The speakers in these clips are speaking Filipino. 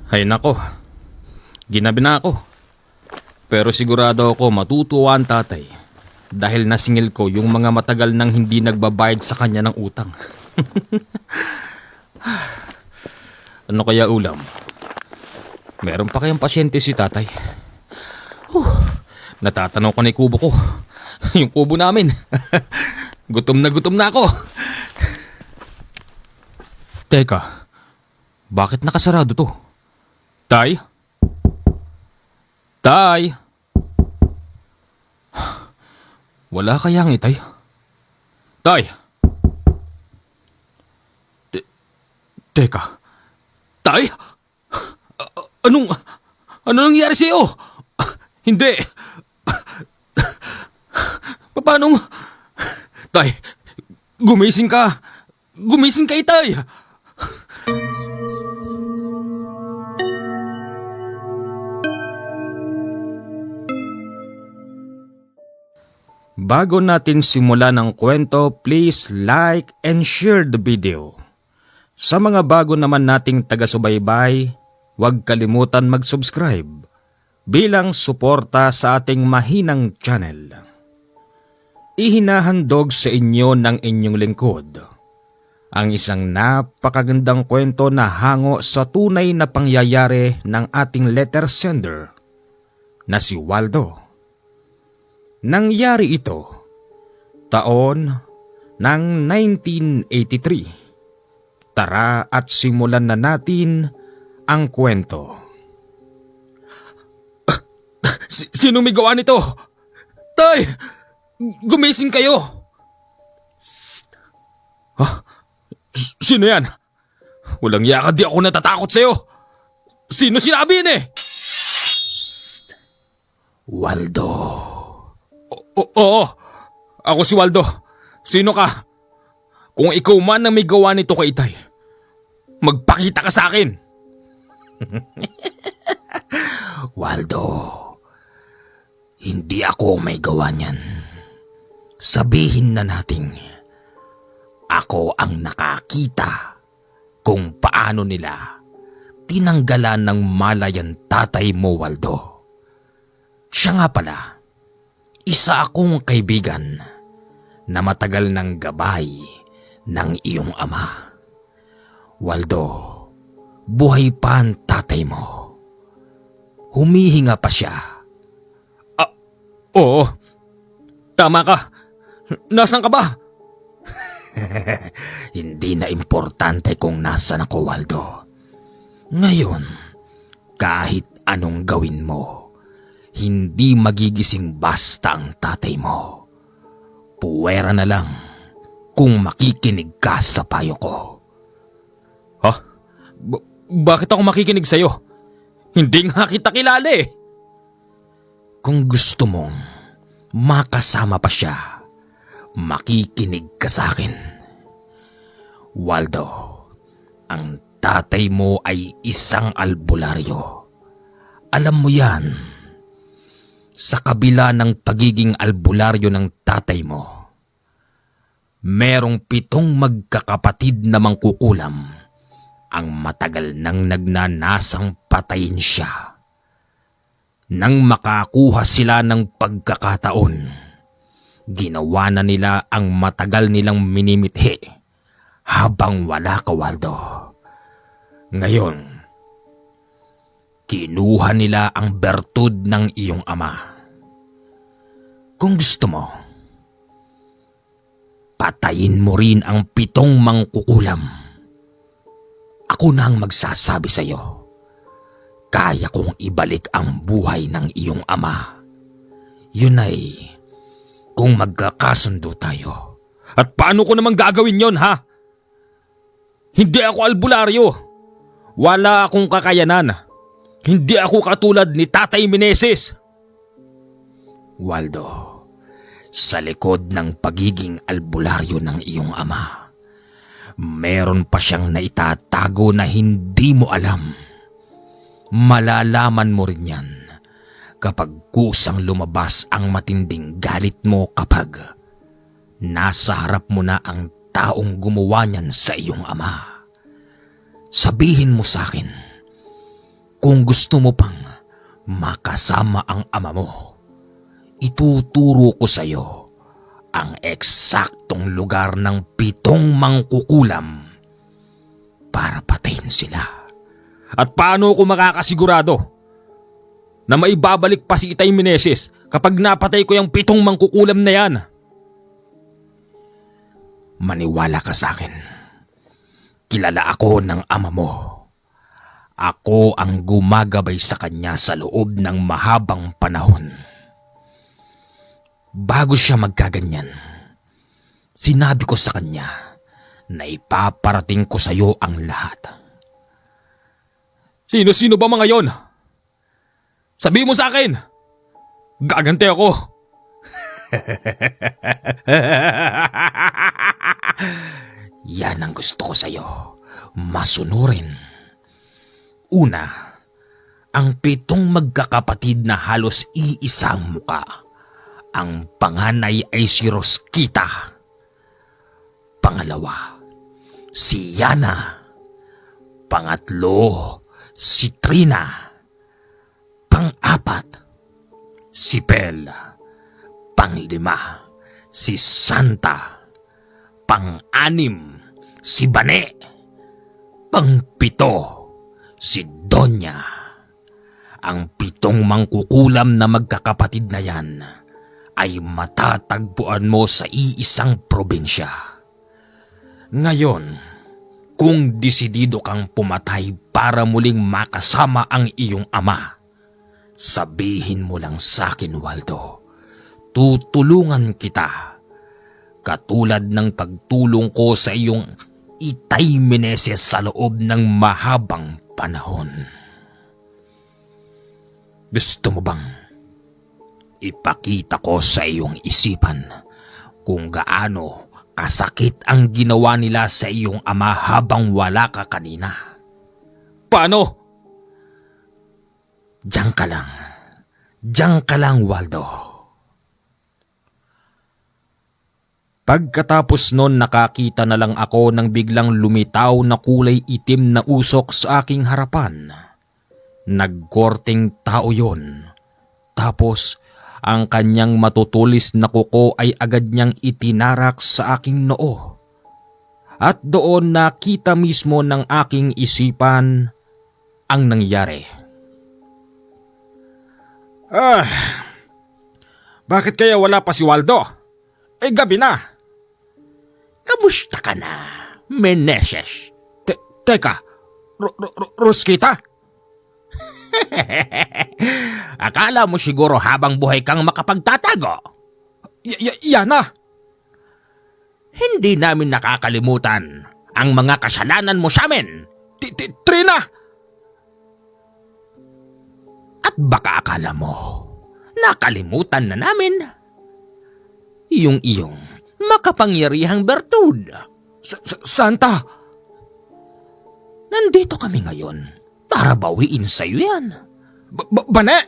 Ay nako, ginabi na ako. Pero sigurado ako matutuwa ang tatay dahil nasingil ko yung mga matagal nang hindi nagbabayad sa kanya ng utang. Ano kaya ulam? Meron pa kayang pasyente si tatay? Natatanaw ko na yung kubo ko. Yung kubo namin. Gutom na ako. Teka, bakit nakasarado to? Tay? Tay? Wala kayang itay? Tay? Teka. Tay? Anong nangyari sa'yo? Hindi. Paano? Tay, gumising ka. Gumising ka, itay. Bago natin simulan ang kwento, please like and share the video. Sa mga bago naman nating taga-subaybay, huwag kalimutan mag-subscribe bilang suporta sa ating mahinang channel. Ihinahandog sa inyo ng inyong lingkod ang isang napakagandang kwento na hango sa tunay na pangyayari ng ating letter sender na si Waldo. Nangyari ito taon ng 1983. Tara at simulan na natin ang kwento. Sino may gawa nito? Tay! Gumising kayo! Sino yan? Walang yaka, di ako natatakot sa'yo. Sino sinabi yan Waldo. Oo, ako si Waldo. Sino ka? Kung ikaw man ang may gawa nito kay Itay, magpakita ka sa akin. Waldo, hindi ako may gawa niyan. Sabihin na nating ako ang nakakita kung paano nila tinanggalan ng malay ang tatay mo, Waldo. Siya nga pala, isa akong kaibigan na matagal ng gabay ng iyong ama. Waldo, buhay pa ang tatay mo. Humihinga pa siya. Oo, tama ka. Nasaan ka ba? Hindi na importante kung nasan ako, Waldo. Ngayon, kahit anong gawin mo, hindi magigising basta ang tatay mo. Puwera na lang kung makikinig ka sa payo ko. Ha? Bakit ako makikinig sa'yo? Hindi nga kita kilala eh. Kung gusto mong makasama pa siya, makikinig ka sa akin. Waldo, ang tatay mo ay isang albularyo. Alam mo yan. Sa kabila ng pagiging albularyo ng tatay mo, merong 7 magkakapatid na mangkukulam ang matagal nang nagnanasang patayin siya. Nang makakuha sila ng pagkakataon, ginawa na nila ang matagal nilang minimithi habang wala ka, Waldo. Ngayon, kinuha nila ang bertud ng iyong ama. Kung gusto mo, patayin mo rin ang 7 mangkukulam. Ako na ang magsasabi sa iyo. Kaya kong ibalik ang buhay ng iyong ama. Yun ay kung magkakasundo tayo. At paano ko naman gagawin yon, ha? Hindi ako albularyo. Wala akong kakayanan. Hindi ako katulad ni Tatay Meneses. Waldo, sa likod ng pagiging albularyo ng iyong ama, meron pa siyang naitatago na hindi mo alam. Malalaman mo rin yan kapag kusang lumabas ang matinding galit mo kapag nasa harap mo na ang taong gumawa niyan sa iyong ama. Sabihin mo sa akin Kung gusto mo pang makasama ang ama mo, ituturo ko sa iyo ang eksaktong lugar ng 7 mangkukulam para patayin sila. At paano ako makakasigurado na maibabalik pa si Itay Meneses kapag napatay ko yung 7 mangkukulam na yan? Maniwala ka sa akin. Kilala ako ng ama mo. Ako ang gumagabay sa kanya sa loob ng mahabang panahon. Bago siya magkaganyan, sinabi ko sa kanya na ipaparating ko sa iyo ang lahat. Sino-sino ba mga yon? Sabi mo sa akin! Gagante ako! Yan ang gusto ko sa iyo. Masunurin. Una, ang 7 magkakapatid na halos iisang muka. Ang panganay ay si Rosquita. Pangalawa, si Yana. Pangatlo, si Trina. Pang-4, si Pel. Pang-5, si Santa. Pang-6, si Bane. Pang-7, si Donya. Ang 7 mangkukulam na magkakapatid na yan ay matatagpuan mo sa iisang probinsya. Ngayon, kung desidido kang pumatay para muling makasama ang iyong ama, sabihin mo lang sa akin, Waldo. Tutulungan kita. Katulad ng pagtulong ko sa iyong Itay Meneses sa loob ng mahabang panahon. Gusto mo bang ipakita ko sa iyong isipan kung gaano kasakit ang ginawa nila sa iyong ama habang wala ka kanina? Paano? Diyan ka lang. Diyan ka lang, Waldo. Pagkatapos nun nakakita na lang ako ng biglang lumitaw na kulay itim na usok sa aking harapan. Nagkorting tao yon. Tapos ang kanyang matutulis na kuko ay agad niyang itinarak sa aking noo. At doon nakita mismo ng aking isipan ang nangyari. Bakit kaya wala pa si Waldo? Gabi na. Kamusta ka na, Meneses? Teka, Rosquita? Akala mo siguro habang buhay kang makapagtatago? Yana! Hindi namin nakakalimutan ang mga kasalanan mo sa amin. Trina! At baka akala mo, nakalimutan na namin yung iyong makapangyarihang bertud. Santa! Nandito kami ngayon para bawiin sa iyo yan. Bane!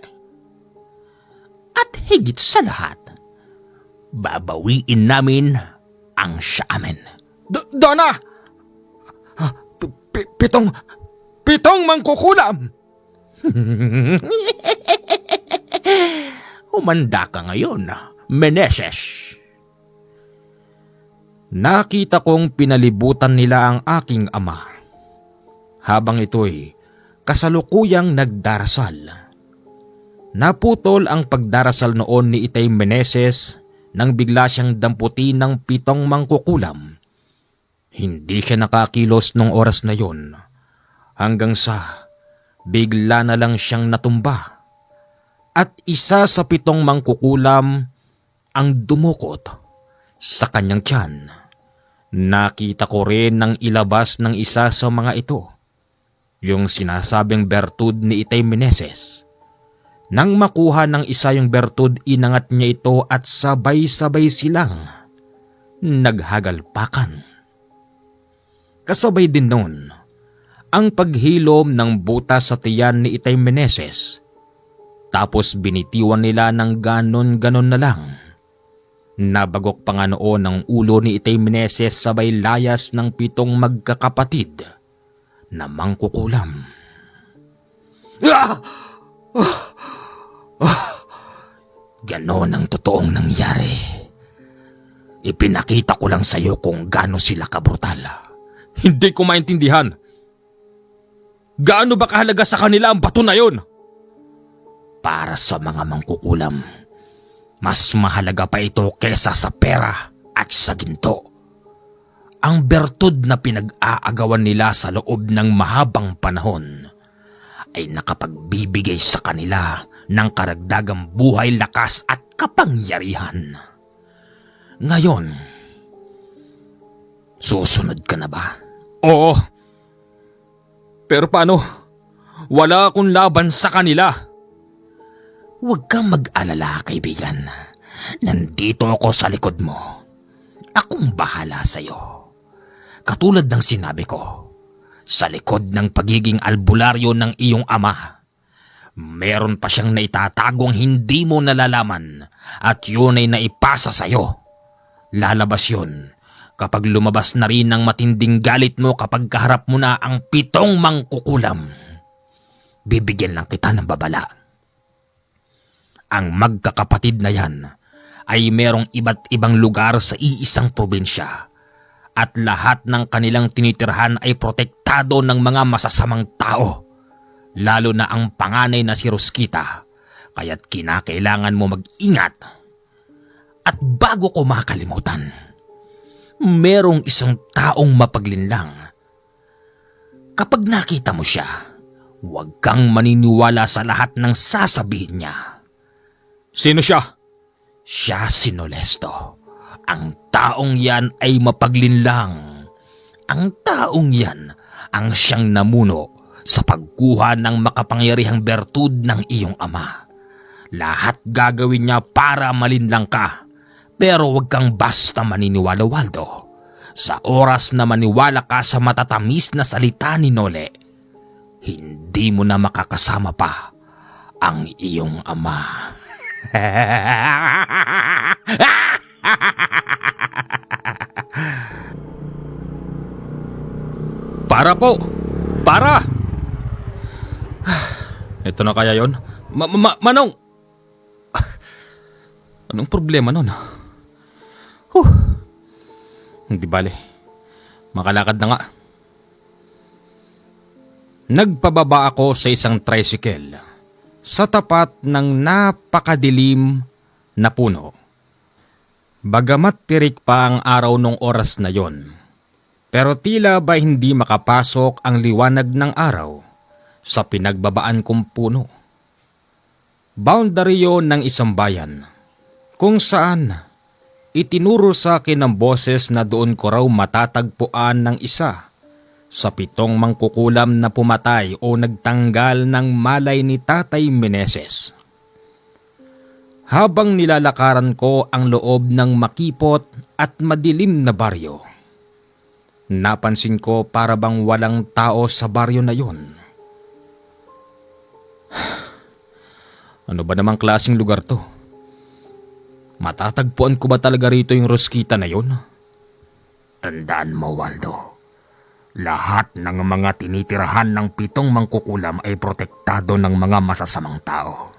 At higit sa lahat, babawiin namin ang siya amin. Donna! Pitong mangkukulam! Humanda ka ngayon, Meneses. Nakita kong pinalibutan nila ang aking ama. Habang ito'y kasalukuyang nagdarasal. Naputol ang pagdarasal noon ni Itay Meneses nang bigla siyang damputi ng 7 mangkukulam. Hindi siya nakakilos nung oras na yon, hanggang sa bigla na lang siyang natumba. At isa sa 7 mangkukulam ang dumukot sa kanyang tiyan. Nakita ko rin nang ilabas ng isa sa mga ito yung sinasabing bertud ni Itay Meneses. Nang makuha ng isa yung bertud, inangat niya ito at sabay-sabay silang naghagalpakan. Kasabay din noon ang paghilom ng butas sa tiyan ni Itay Meneses. Tapos binitiwan nila ng ganon-ganon na lang. Nabagok pa nga noon ang ulo ni Itay Meneses sabay layas ng 7 magkakapatid na mangkukulam. Ah! Ganon ang totoong nangyari. Ipinakita ko lang sa'yo kung gaano sila kabrutal. Hindi ko maintindihan. Gaano ba kahalaga sa kanila ang bato na yon? Para sa mga mangkukulam, mas mahalaga pa ito kesa sa pera at sa ginto. Ang bertud na pinag-aagawan nila sa loob ng mahabang panahon ay nakapagbibigay sa kanila ng karagdagang buhay, lakas at kapangyarihan. Ngayon, susunod ka na ba? Oo. Pero paano? Wala akong laban sa kanila. Huwag kang mag-alala, kaibigan. Nandito ako sa likod mo. Akong bahala sa'yo. Katulad ng sinabi ko, sa likod ng pagiging albularyo ng iyong ama, meron pa siyang naitatagong hindi mo nalalaman at yun ay naipasa sa'yo. Lalabas yun kapag lumabas na rin ang matinding galit mo kapag kaharap mo na ang 7 mangkukulam. Bibigyan lang kita ng babala. Ang magkakapatid na yan ay merong iba't ibang lugar sa iisang probinsya at lahat ng kanilang tinitirhan ay protektado ng mga masasamang tao, lalo na ang panganay na si Rosquita, kaya't kinakailangan mo mag-ingat. At bago ko makalimutan, merong isang taong mapaglinlang. Kapag nakita mo siya, huwag kang maniniwala sa lahat ng sasabihin niya. Sino siya? Siya si Nolesto. Ang taong yan ay mapaglinlang. Ang taong yan ang siyang namuno sa pagkuha ng makapangyarihang bertud ng iyong ama. Lahat gagawin niya para malinlang ka. Pero huwag kang basta maniniwala, Waldo. Sa oras na maniwala ka sa matatamis na salita ni Nole, hindi mo na makakasama pa ang iyong ama. Para po! Para! Ito na kaya yon? Manong! Anong problema nun? Hindi bale. Makalakad na nga. Nagpababa ako sa isang tricycle sa tapat ng napakadilim na puno. Bagamat tirik pa ang araw nung oras na yon, pero tila ba hindi makapasok ang liwanag ng araw sa pinagbabaan kong puno. Boundary yon ng isang bayan kung saan itinuro sa akin ng boses na doon ko raw matatagpuan ng isa sa 7 mangkukulam na pumatay o nagtanggal ng malay ni Tatay Meneses. Habang nilalakaran ko ang loob ng makipot at madilim na baryo, napansin ko para bang walang tao sa baryo na yon. Ano ba namang klaseng lugar to? Matatagpuan ko ba talaga rito yung Rosquita na yon? Tandaan mo, Waldo. Lahat ng mga tinitirahan ng 7 mangkukulam ay protektado ng mga masasamang tao.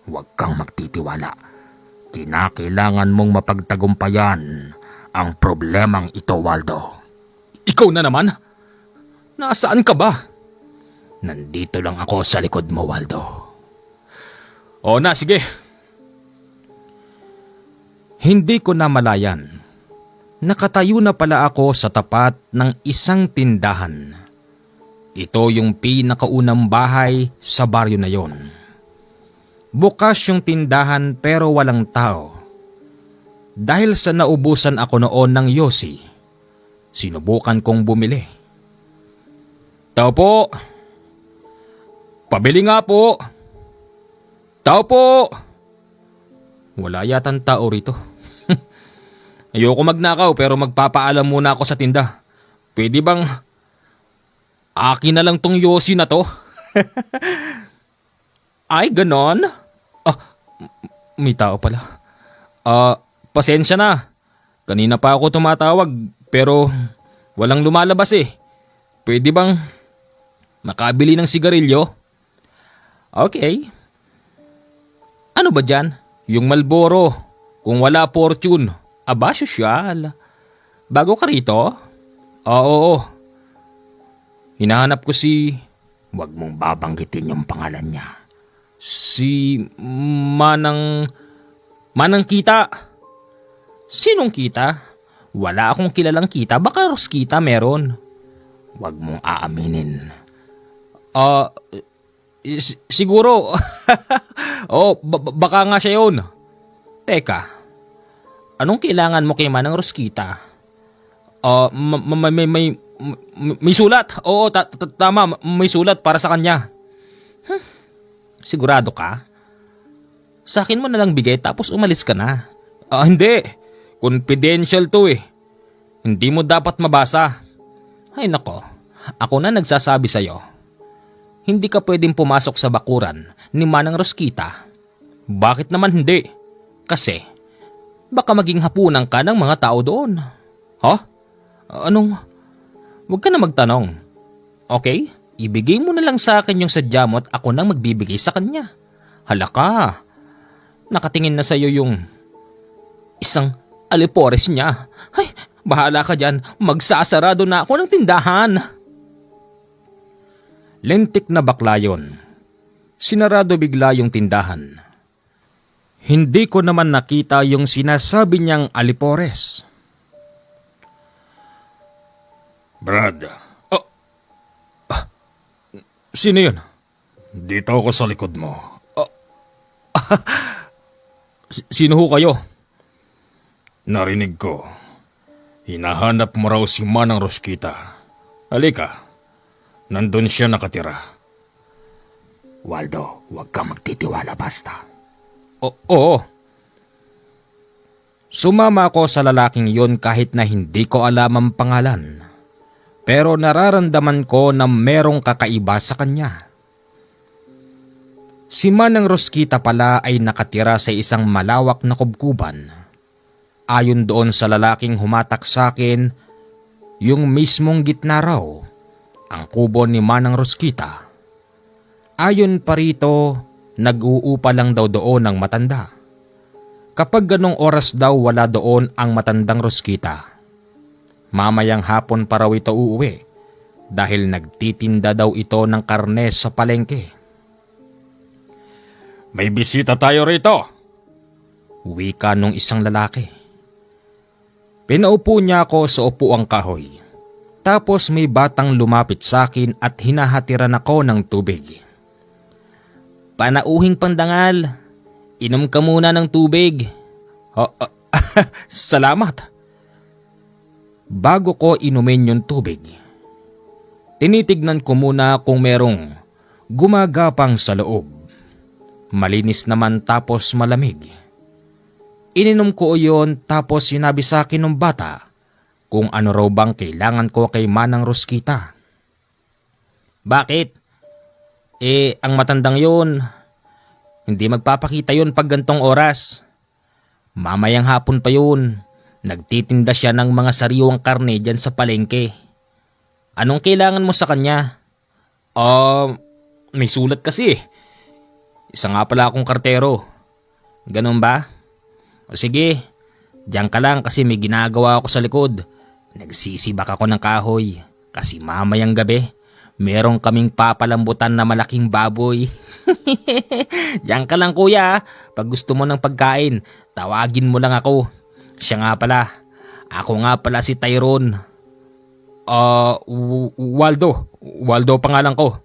Huwag kang magtitiwala. Kinakailangan mong mapagtagumpayan ang problemang ito, Waldo. Ikaw na naman? Nasaan ka ba? Nandito lang ako sa likod mo, Waldo. O na, sige. Hindi ko namalayan. Nakatayo na pala ako sa tapat ng isang tindahan. Ito yung pinakaunang bahay sa baryo na yon. Bukas yung tindahan pero walang tao. Dahil sa naubusan ako noon ng yosi, sinubukan kong bumili. Tao po! Pabili nga po! Tao po! Wala yatang tao rito. Ayoko magnakaw pero magpapaalam muna ako sa tinda. Pwede bang akin na lang tong yosi na to? Ay, ganon? May tao pala. Pasensya na. Kanina pa ako tumatawag pero walang lumalabas eh. Pwede bang makabili ng sigarilyo? Okay. Ano ba dyan? Yung Malboro. Kung wala fortune. Aba, sosyal. Bago ka rito? Oo. Hinahanap ko si... Huwag mong babanggitin yung pangalan niya. Si Manang Kita. Sinong Kita? Wala akong kilalang Kita. Baka Roskita meron. Huwag mong aaminin. Siguro. Baka nga siya yun. Teka. Anong kailangan mo kay Manang Roskita? May sulat. Oo, tama. May sulat para sa kanya. Sigurado ka? Sa akin mo na lang bigay tapos umalis ka na. Hindi. Confidential to eh. Hindi mo dapat mabasa. Ay nako, ako na nagsasabi sa'yo. Hindi ka pwedeng pumasok sa bakuran ni Manang Roskita. Bakit naman hindi? Kasi, baka maging hapunan ka ng mga tao doon. Ha? Anong? Huwag ka na magtanong. Okay? Ibigay mo na lang sa akin yung sadya mo at ako nang magbibigay sa kanya. Halaka. Nakatingin na sa'yo yung isang alipores niya. Ay, bahala ka dyan. Magsasarado na ako ng tindahan. Lentik na bakla yun. Sinarado bigla yung tindahan. Hindi ko naman nakita yung sinasabi niyang alipores. Brad, Sino yun? dito ako sa likod mo. Sino ho kayo? Narinig ko. Hinahanap mo raw si Manang Roskita. Halika. Nandun siya nakatira. Waldo, huwag kang magtitiwala basta. Oo. Sumama ako sa lalaking yon kahit na hindi ko alam ang pangalan. Pero nararamdaman ko na merong kakaiba sa kanya. Si Manang Roskita pala ay nakatira sa isang malawak na kubkuban. Ayon doon sa lalaking humatak sa akin, yung mismong gitna raw, ang kubo ni Manang Roskita. Ayon pa rito, nag-uupa lang daw doon ang matanda. Kapag ganong oras daw wala doon ang matandang Roskita. Mamayang hapon pa raw ito uuwi dahil nagtitinda daw ito ng karne sa palengke. May bisita tayo rito. Wika nung isang lalaki. Pinaupo niya ako sa upuang kahoy. Tapos may batang lumapit sa akin at hinahatiran ako ng tubig. Panauhing pandangal, inom ka muna ng tubig. Salamat. Bago ko inumin yung tubig, tinitignan ko muna kung merong gumagapang sa loob. Malinis naman tapos malamig. Ininom ko yon tapos sinabi sa akin ng bata kung ano raw bang kailangan ko kay Manang Roskita. Bakit? Ang matandang yon, hindi magpapakita yon pag gantong oras. Mamayang hapon pa yun. Nagtitinda siya ng mga sariwang karne dyan sa palengke. Anong kailangan mo sa kanya? May sulat kasi. Isa nga pala akong kartero. Ganun ba? O sige, diyan ka lang kasi may ginagawa ako sa likod. Nagsisibak ako ng kahoy kasi mamayang gabi meron kaming papalambutan na malaking baboy. Diyan ka lang kuya, pag gusto mo ng pagkain, tawagin mo lang ako. Siya nga pala. Ako nga pala si Tyrone. Waldo. Waldo pangalan ko.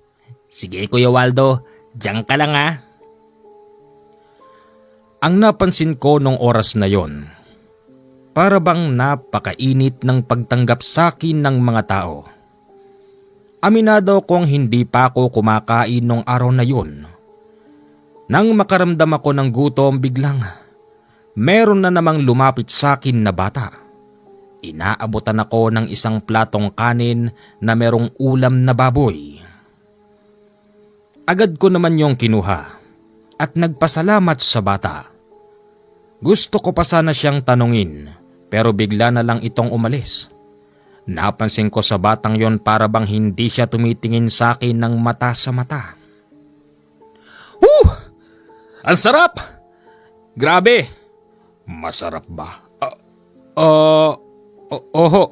Sige Kuya Waldo, diyan ka lang ha. Ang napansin ko nung oras na yon, para bang napakainit ng pagtanggap sa akin ng mga tao. Aminado kong hindi pa ako kumakain nung araw na yon. Nang makaramdam ako ng gutom biglang, meron na namang lumapit sa akin na bata. Inaabutan ako ng isang platong kanin na merong ulam na baboy. Agad ko naman yung kinuha at nagpasalamat sa bata. Gusto ko pa sana siyang tanungin pero bigla na lang itong umalis. Napansin ko sa batang yon para bang hindi siya tumitingin sa akin ng mata sa mata. Ang sarap! Grabe! Masarap ba? Oho.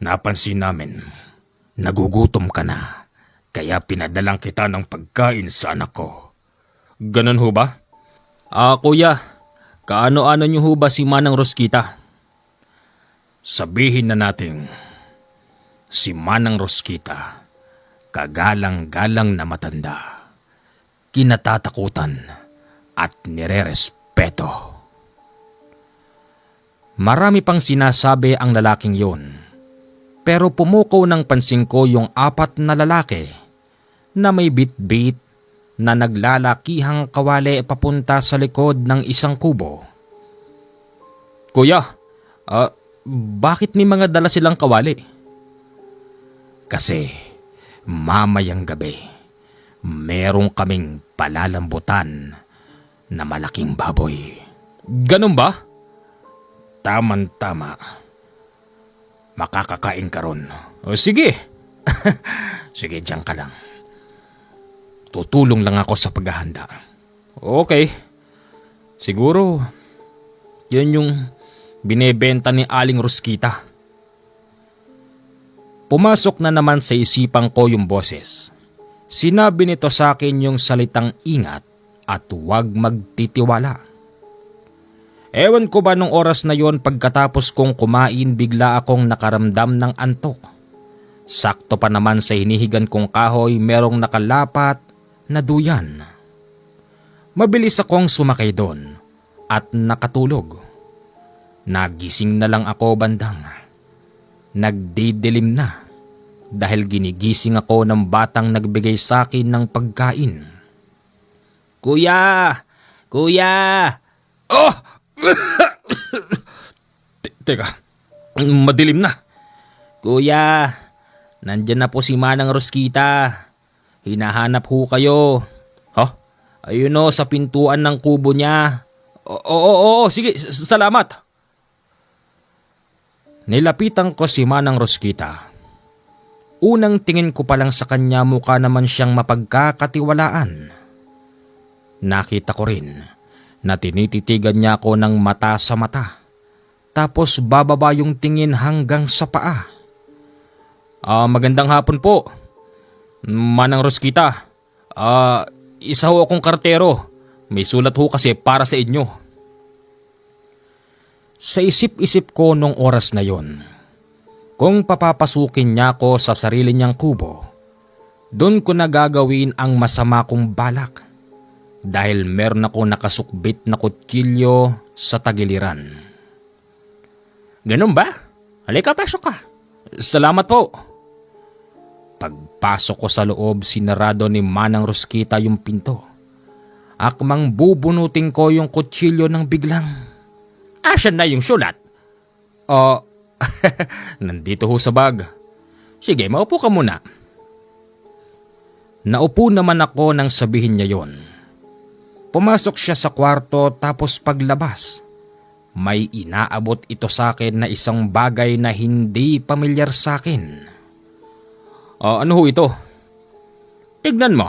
Napansin namin, nagugutom ka na, kaya pinadalang kita ng pagkain sa anak ko. Ganun ho ba? Kuya, kaano-ano niyo ho ba si Manang Rosquita? Sabihin na natin, si Manang Rosquita, kagalang-galang na matanda, kinatatakutan at nirerespeto. Marami pang sinasabi ang lalaking yun, pero pumukaw ng pansin ko yung 4 na lalaki na may bit-bit na naglalakihang kawali papunta sa likod ng isang kubo. Kuya, bakit may mga dala silang kawali? Kasi mamayang gabi, meron kaming palalambutan na malaking baboy. Ganun ba? Taman-tama. Makakakain ka ron. O sige. Sige, diyan ka lang. Tutulong lang ako sa paghahanda. Okay. Siguro, yun yung binebenta ni Aling Rosquita. Pumasok na naman sa isipan ko yung boses. Sinabi nito sa akin yung salitang ingat at huwag magtitiwala. Ewan ko ba nung oras na yon pagkatapos kong kumain bigla akong nakaramdam ng antok. Sakto pa naman sa hinihigan kong kahoy merong nakalapat na duyan. Mabilis akong sumakay doon at nakatulog. Nagising na lang ako bandang. Nagdidilim na dahil ginigising ako ng batang nagbigay sa akin ng pagkain. Kuya! Kuya! Oh! Teka, madilim na. Kuya, nandyan na po si Manang Rosquita. Hinahanap ho kayo. Ayun o, sa pintuan ng kubo niya. Oo, sige, salamat. Nilapitan ko si Manang Rosquita. Unang tingin ko pa lang sa kanya mukha naman siyang mapagkakatiwalaan. Nakita ko rin na tinititigan niya ako ng mata sa mata. Tapos bababa yung tingin hanggang sa paa. Magandang hapon po, Manang Rosquita. Isa ho akong kartero. May sulat ho kasi para sa inyo. Sa isip-isip ko nung oras na yon, kung papapasukin niya ako sa sarili niyang kubo, doon ko na gagawin ang masama kong balak. Dahil meron ako nakasukbit na kutsilyo sa tagiliran. Ganun ba? Halika, pasok ka. Salamat po. Pagpasok ko sa loob, sinarado ni Manang Rosquita yung pinto. Akmang bubunutin ko yung kutsilyo ng biglang. Asan na yung sulat? Nandito ho sa bag. Sige, maupo ka muna. Naupo naman ako nang sabihin niya yon. Pumasok siya sa kwarto tapos paglabas, may inaabot ito sa akin na isang bagay na hindi pamilyar sa akin. Ano ho ito? Tignan mo.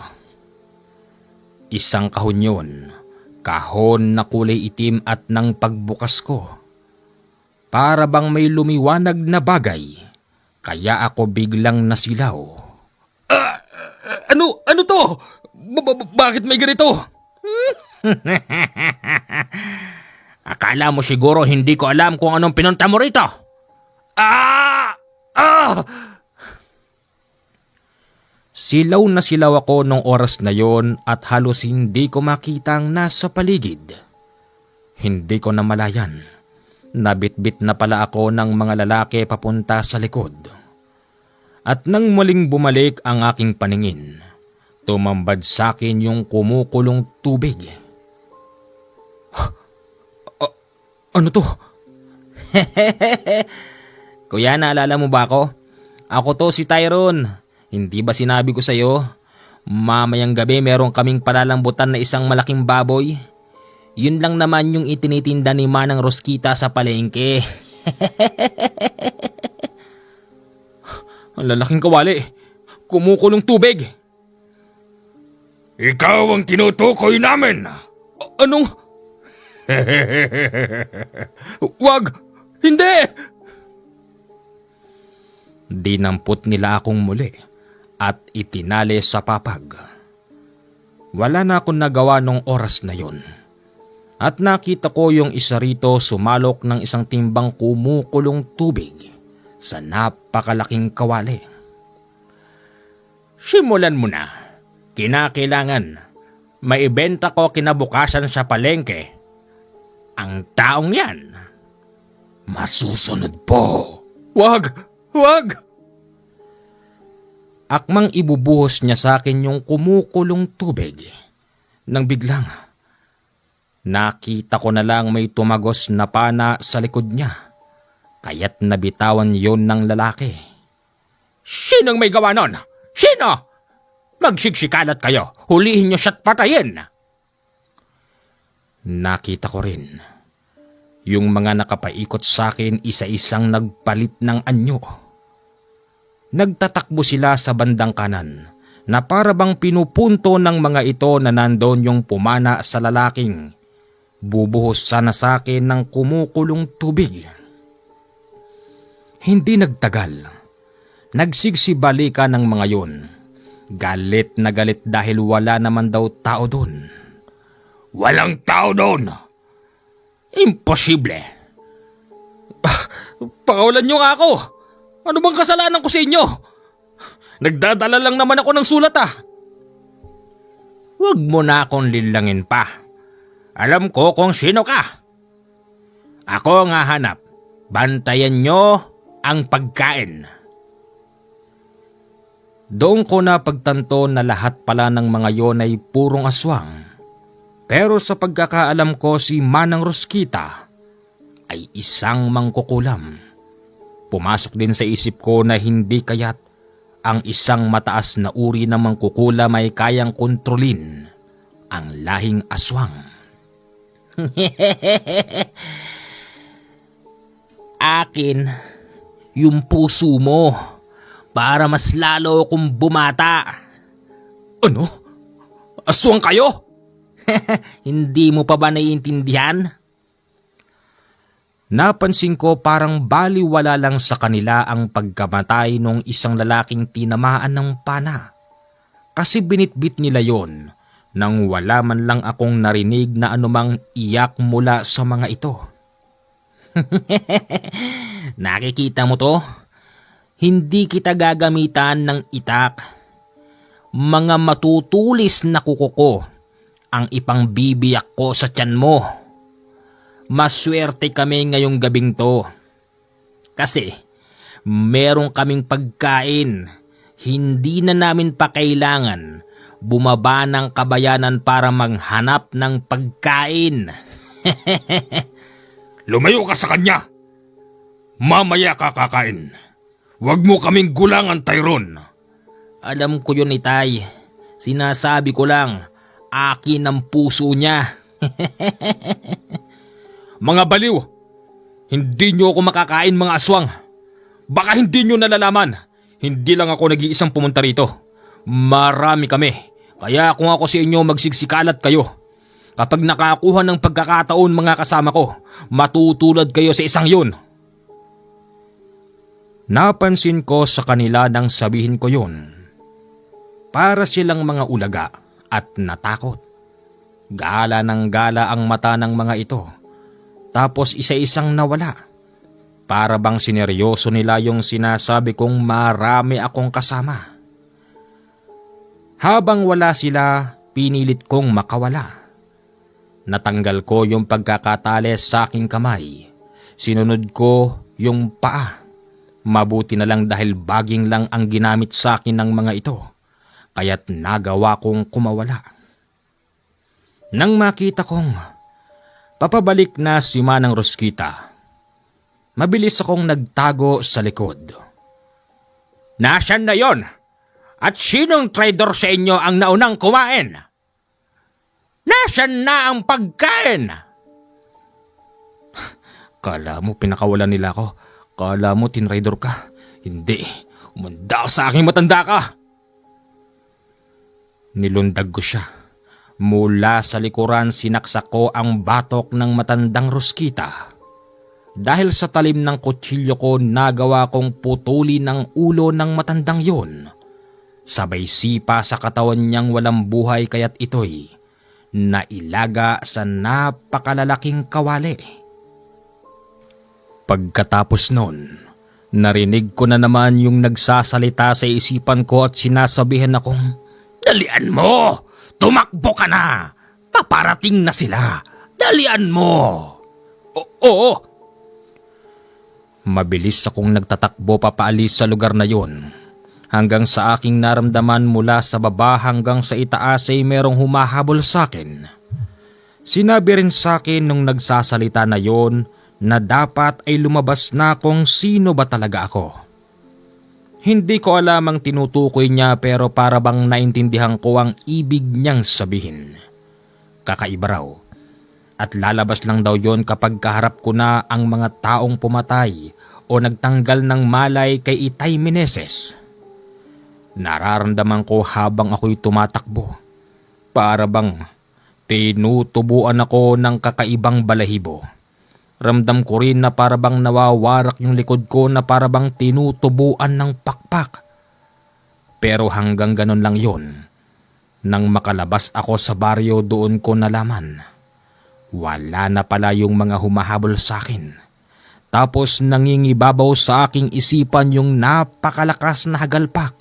Isang kahon yun. Kahon na kulay itim at nang pagbukas ko, para bang may lumiwanag na bagay, kaya ako biglang nasilaw. Ano to? Bakit may ganito? Akala mo siguro hindi ko alam kung anong pinunta mo rito. Silaw na silaw ako nung oras na yon at halos hindi ko makita ang nasa paligid. Hindi ko namalayan. Nabitbit na pala ako ng mga lalaki papunta sa likod. At nang muling bumalik ang aking paningin, tumambad sa akin yung kumukulong tubig. Ano to? Kuya, naalala mo ba ako? Ako to si Tyrone. Hindi ba sinabi ko sa'yo? Mamayang gabi meron kaming palalambutan na isang malaking baboy. Yun lang naman yung itinitinda ni Manang Rosquita sa palengke. Ang lalaking kawali. Kumukulong tubig. Ikaw ang tinutukoy namin. Anong? Wag! Hindi! Dinampot nila akong muli at itinali sa papag. Wala na akong nagawa nung oras na yon. At nakita ko yung isa rito sumalok ng isang timbang kumukulong tubig sa napakalaking kawali. Simulan mo na. Kinakailangan maibenta ko kinabukasan sa palengke ang taong yan. Masusunod po. Wag! Wag! Akmang ibubuhos niya sa akin yung kumukulong tubig. Nang biglang, nakita ko na lang may tumagos na pana sa likod niya. Kaya't nabitawan yon ng lalaki. Sinong may gawa nun? Sino? Magsiksikalat kayo. Hulihin niyo siya't patayin. Nakita ko rin. Yung mga nakapaikot sa akin isa-isang nagpalit ng anyo. Nagtatakbo sila sa bandang kanan na para bang pinupunto ng mga ito na nandoon yung pumana sa lalaking bubuhos sana sa akin ng kumukulong tubig. Hindi nagtagal. Nagsigsibalikan ng mga yon. Galit na galit dahil wala naman daw tao doon. Walang tao doon! Imposible! Pakawalan niyo nga ako! Ano bang kasalanan ko sa inyo? Nagdadala lang naman ako ng sulat Huwag mo na akong lilangin pa. Alam ko kung sino ka. Ako ang hahanap. Bantayan niyo ang pagkain. Doon ko na pagtanto na lahat pala ng mga yon ay purong aswang. Pero sa pagkakaalam ko si Manang Rosquita ay isang mangkukulam. Pumasok din sa isip ko na hindi kaya't ang isang mataas na uri ng mangkukulam ay kayang kontrolin ang lahing aswang. Akin yung puso mo. Para mas lalo akong bumata. Ano? Aswang kayo? Hindi mo pa ba naiintindihan? Napansin ko parang baliwala lang sa kanila ang pagkamatay ng isang lalaking tinamaan ng pana. Kasi binitbit nila yon nang wala man lang akong narinig na anumang iyak mula sa mga ito. Nakikita mo to? Hindi kita gagamitan ng itak. Mga matutulis na kuko ko ang ipangbibiyak ko sa tiyan mo. Maswerte kami ngayong gabing to. Kasi meron kaming pagkain. Hindi na namin pa kailangan bumaba ng kabayanan para maghanap ng pagkain. Lumayo ka sa kanya. Mamaya ka kakain. Huwag mo kaming gulangan, Tyrone. Alam ko yun, Itay. Sinasabi ko lang, akin ang puso niya. Mga baliw, hindi niyo ako makakain mga aswang. Baka hindi niyo nalalaman. Hindi lang ako nag-iisang pumunta rito. Marami kami. Kaya kung ako sa inyo magsigsikalat kayo. Kapag nakakuha ng pagkakataon mga kasama ko, matutulad kayo sa isang yun. Napansin ko sa kanila nang sabihin ko yun. Para silang mga ulaga at natakot. Gala ng gala ang mata ng mga ito. Tapos isa-isang nawala. Para bang sineryoso nila yung sinasabi kong marami akong kasama. Habang wala sila, pinilit kong makawala. Natanggal ko yung pagkakatali sa aking kamay. Sinunod ko yung paa. Mabuti na lang dahil baging lang ang ginamit sa akin ng mga ito, kaya't nagawa kong kumawala. Nang makita kong papabalik na si Manang Rosquita, mabilis akong nagtago sa likod. Nasaan na yon? At sinong traidor sa inyo ang naunang kumain? Nasaan na ang pagkain? Kala mo pinakawalan nila ako. Kala mo tinraidor ka. Hindi. Umanda ka sa aking matanda ka. Nilundag ko siya. Mula sa likuran sinaksak ko ang batok ng matandang Rosquita. Dahil sa talim ng kutsilyo ko nagawa kong putulin ang ulo ng matandang yon. Sabay sipa sa katawan niyang walang buhay kaya't ito'y nailaga sa napakalalaking kawali. Pagkatapos nun, narinig ko na naman yung nagsasalita sa isipan ko at sinasabihan akong, Dalian mo! Tumakbo ka na! Paparating na sila! Dalian mo! Oo! Mabilis akong nagtatakbo papaalis sa lugar na yon. Hanggang sa aking naramdaman mula sa baba hanggang sa itaas ay merong humahabol sa akin. Sinabi rin sa akin nung nagsasalita na yon na dapat ay lumabas na kung sino ba talaga ako. Hindi ko alam ang tinutukoy niya pero para bang naintindihan ko ang ibig niyang sabihin. Kakaiba raw. At lalabas lang daw yon kapag kaharap ko na ang mga taong pumatay o nagtanggal ng malay kay Itay Meneses. Nararamdaman ko habang ako'y tumatakbo. Para bang tinutubuan ako ng kakaibang balahibo. Ramdam ko rin na para bang nawawarak yung likod ko na para bang tinutubuan ng pakpak. Pero hanggang ganun lang yon. Nang makalabas ako sa baryo doon ko nalaman. Wala na pala yung mga humahabol sa akin. Tapos nangingibabaw sa aking isipan yung napakalakas na hagalpak.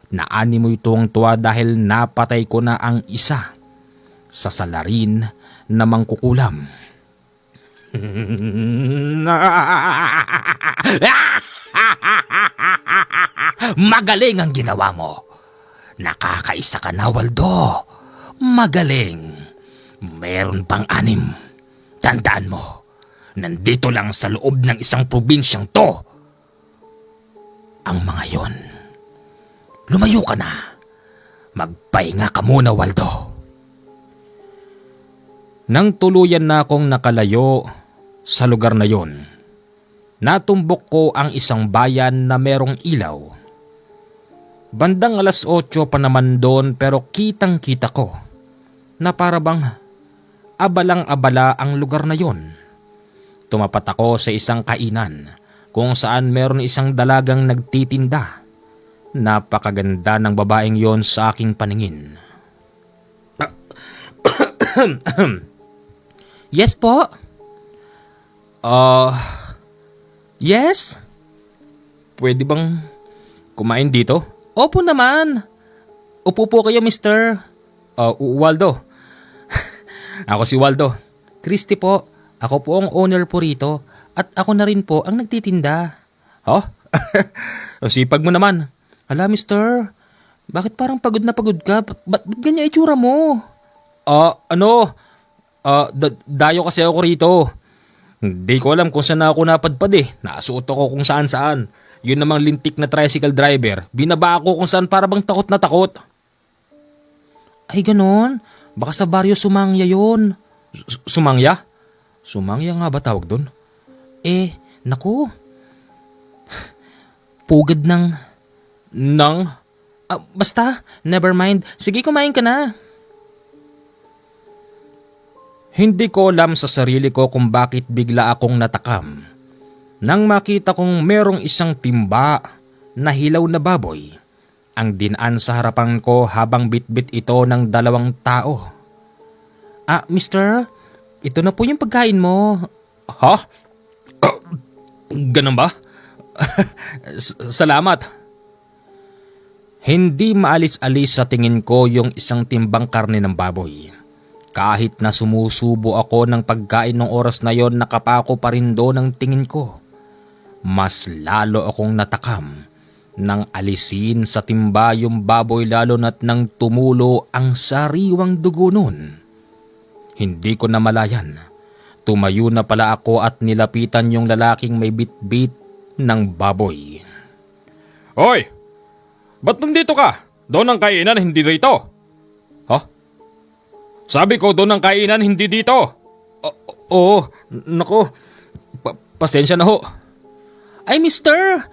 Naanimoy tuwang-tuwa dahil napatay ko na ang isa sa salarin na mangkukulam. Magaling ang ginawa mo. Nakakaisa ka na, Waldo. Magaling. Meron pang 6. Tandaan mo, nandito lang sa loob ng isang probinsyang to. Ang mga yon. Lumayo ka na. Magpahinga ka muna, Waldo. Nang tuluyan na akong nakalayo sa lugar na yon, natumbok ko ang isang bayan na merong ilaw. Bandang 8:00 pa naman doon pero kitang-kita ko na para bang abalang-abala ang lugar na yon. Tumapat ako sa isang kainan kung saan meron isang dalagang nagtitinda. Napakaganda ng babaeng yon sa aking paningin. Yes po? Yes? Pwede bang kumain dito? Opo naman. Upo po kayo, mister. Waldo. Ako si Waldo. Christy po. Ako po ang owner po rito. At ako na rin po ang nagtitinda. Oh? Sipag mo naman. Hala, mister. Bakit parang pagod na pagod ka? Ba't ganyan itsura mo? Dayo kasi ako rito. Hindi ko alam kung saan ako napadpad eh. Nasuot ako kung saan-saan. Yun namang lintik na tricycle driver. Binaba ako kung saan para bang takot na takot. Ay ganon? Baka sa baryo Sumangya yun. Sumangya? Sumangya nga ba tawag doon? Naku. Pugad ng... Basta, never mind. Sige, kumain ka na. Hindi ko alam sa sarili ko kung bakit bigla akong natakam. Nang makita kong merong isang timba na hilaw na baboy, ang dinaan sa harapan ko habang bitbit ito ng 2 tao. Mister, ito na po yung pagkain mo. Ha? Ganun ba? Salamat. Hindi maalis-alis sa tingin ko yung isang timbang karne ng baboy. Kahit na sumusubo ako ng pagkain ng oras na yon, nakapako pa rin doon ang tingin ko. Mas lalo akong natakam nang alisin sa timba yung baboy lalo na't nang tumulo ang sariwang dugo nun. Hindi ko na malayan. Tumayo na pala ako at nilapitan yung lalaking may bitbit ng baboy. Hoy! Ba't nandito ka? Doon ang kainan, hindi rito. Sabi ko doon ang kainan, hindi dito. Oo, naku. Pasensya na ho. Ay, mister!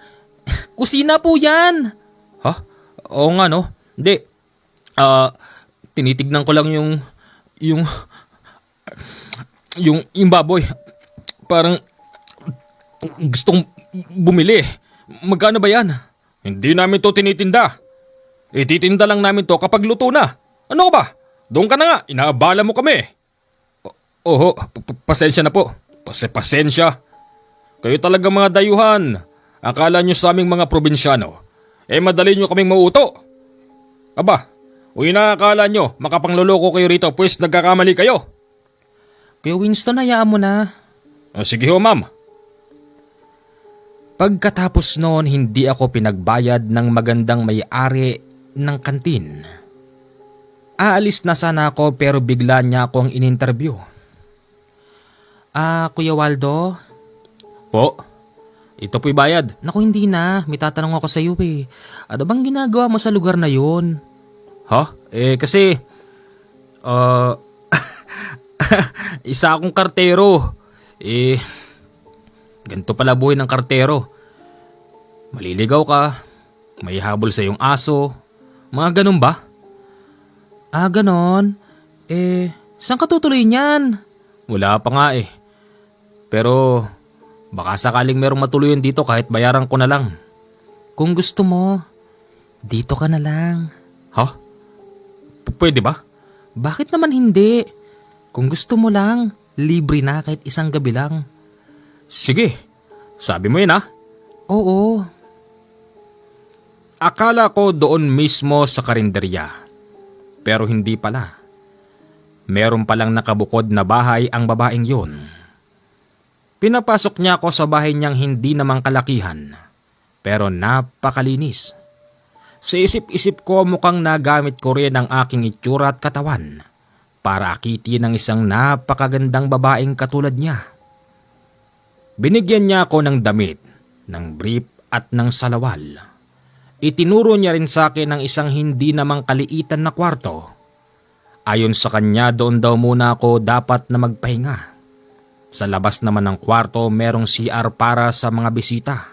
Kusina po yan! Oo nga no? Hindi. Tinitignan ko lang yung, yung baboy. Parang gustong bumili. Magkano ba yan? Hindi namin to tinitinda. Ititinda lang namin to kapag luto na. Ano ka ba? Doon ka na nga, inaabala mo kami. Oho, pasensya na po. Pasensya. Kayo talaga mga dayuhan. Akala nyo sa aming mga probinsyano, madali nyo kaming mauto. Aba, akala nyo, makapangloloko kayo rito pues nagkakamali kayo. Kuya Winston, hayaan mo na. Sige ho, ma'am. Pagkatapos noon, hindi ako pinagbayad ng magandang may-ari ng kantin. Aalis na sana ako pero bigla niya akong in-interview. Kuya Waldo? Po, ito po'y bayad. Naku, hindi na. May tatanong ako sa iyo eh. Ano bang ginagawa mo sa lugar na yun? Ha? Kasi, isa akong kartero. Ganito pala buhay ng kartero. Maliligaw ka, may habol sa iyong aso, mga ganun ba? Ganon? Saan ka tutuloy niyan? Wala pa nga eh. Pero baka sakaling merong matuluyan dito kahit bayaran ko na lang. Kung gusto mo, dito ka na lang. Ha? Pwede ba? Bakit naman hindi? Kung gusto mo lang, libre na kahit isang gabi lang. Sige, sabi mo yun ha? Oo. Akala ko doon mismo sa karinderya. Pero hindi pala. Meron palang nakabukod na bahay ang babaeng yun. Pinapasok niya ako sa bahay niyang hindi namang kalakihan, pero napakalinis. Sa isip-isip ko mukhang nagamit ko rin ang aking itsura at katawan para akitin ng isang napakagandang babaeng katulad niya. Binigyan niya ako ng damit, ng brief at ng salawal. Itinuro niya rin sa akin ang isang hindi namang kaliitan na kwarto. Ayon sa kanya, doon daw muna ako dapat na magpahinga. Sa labas naman ng kwarto, merong CR para sa mga bisita.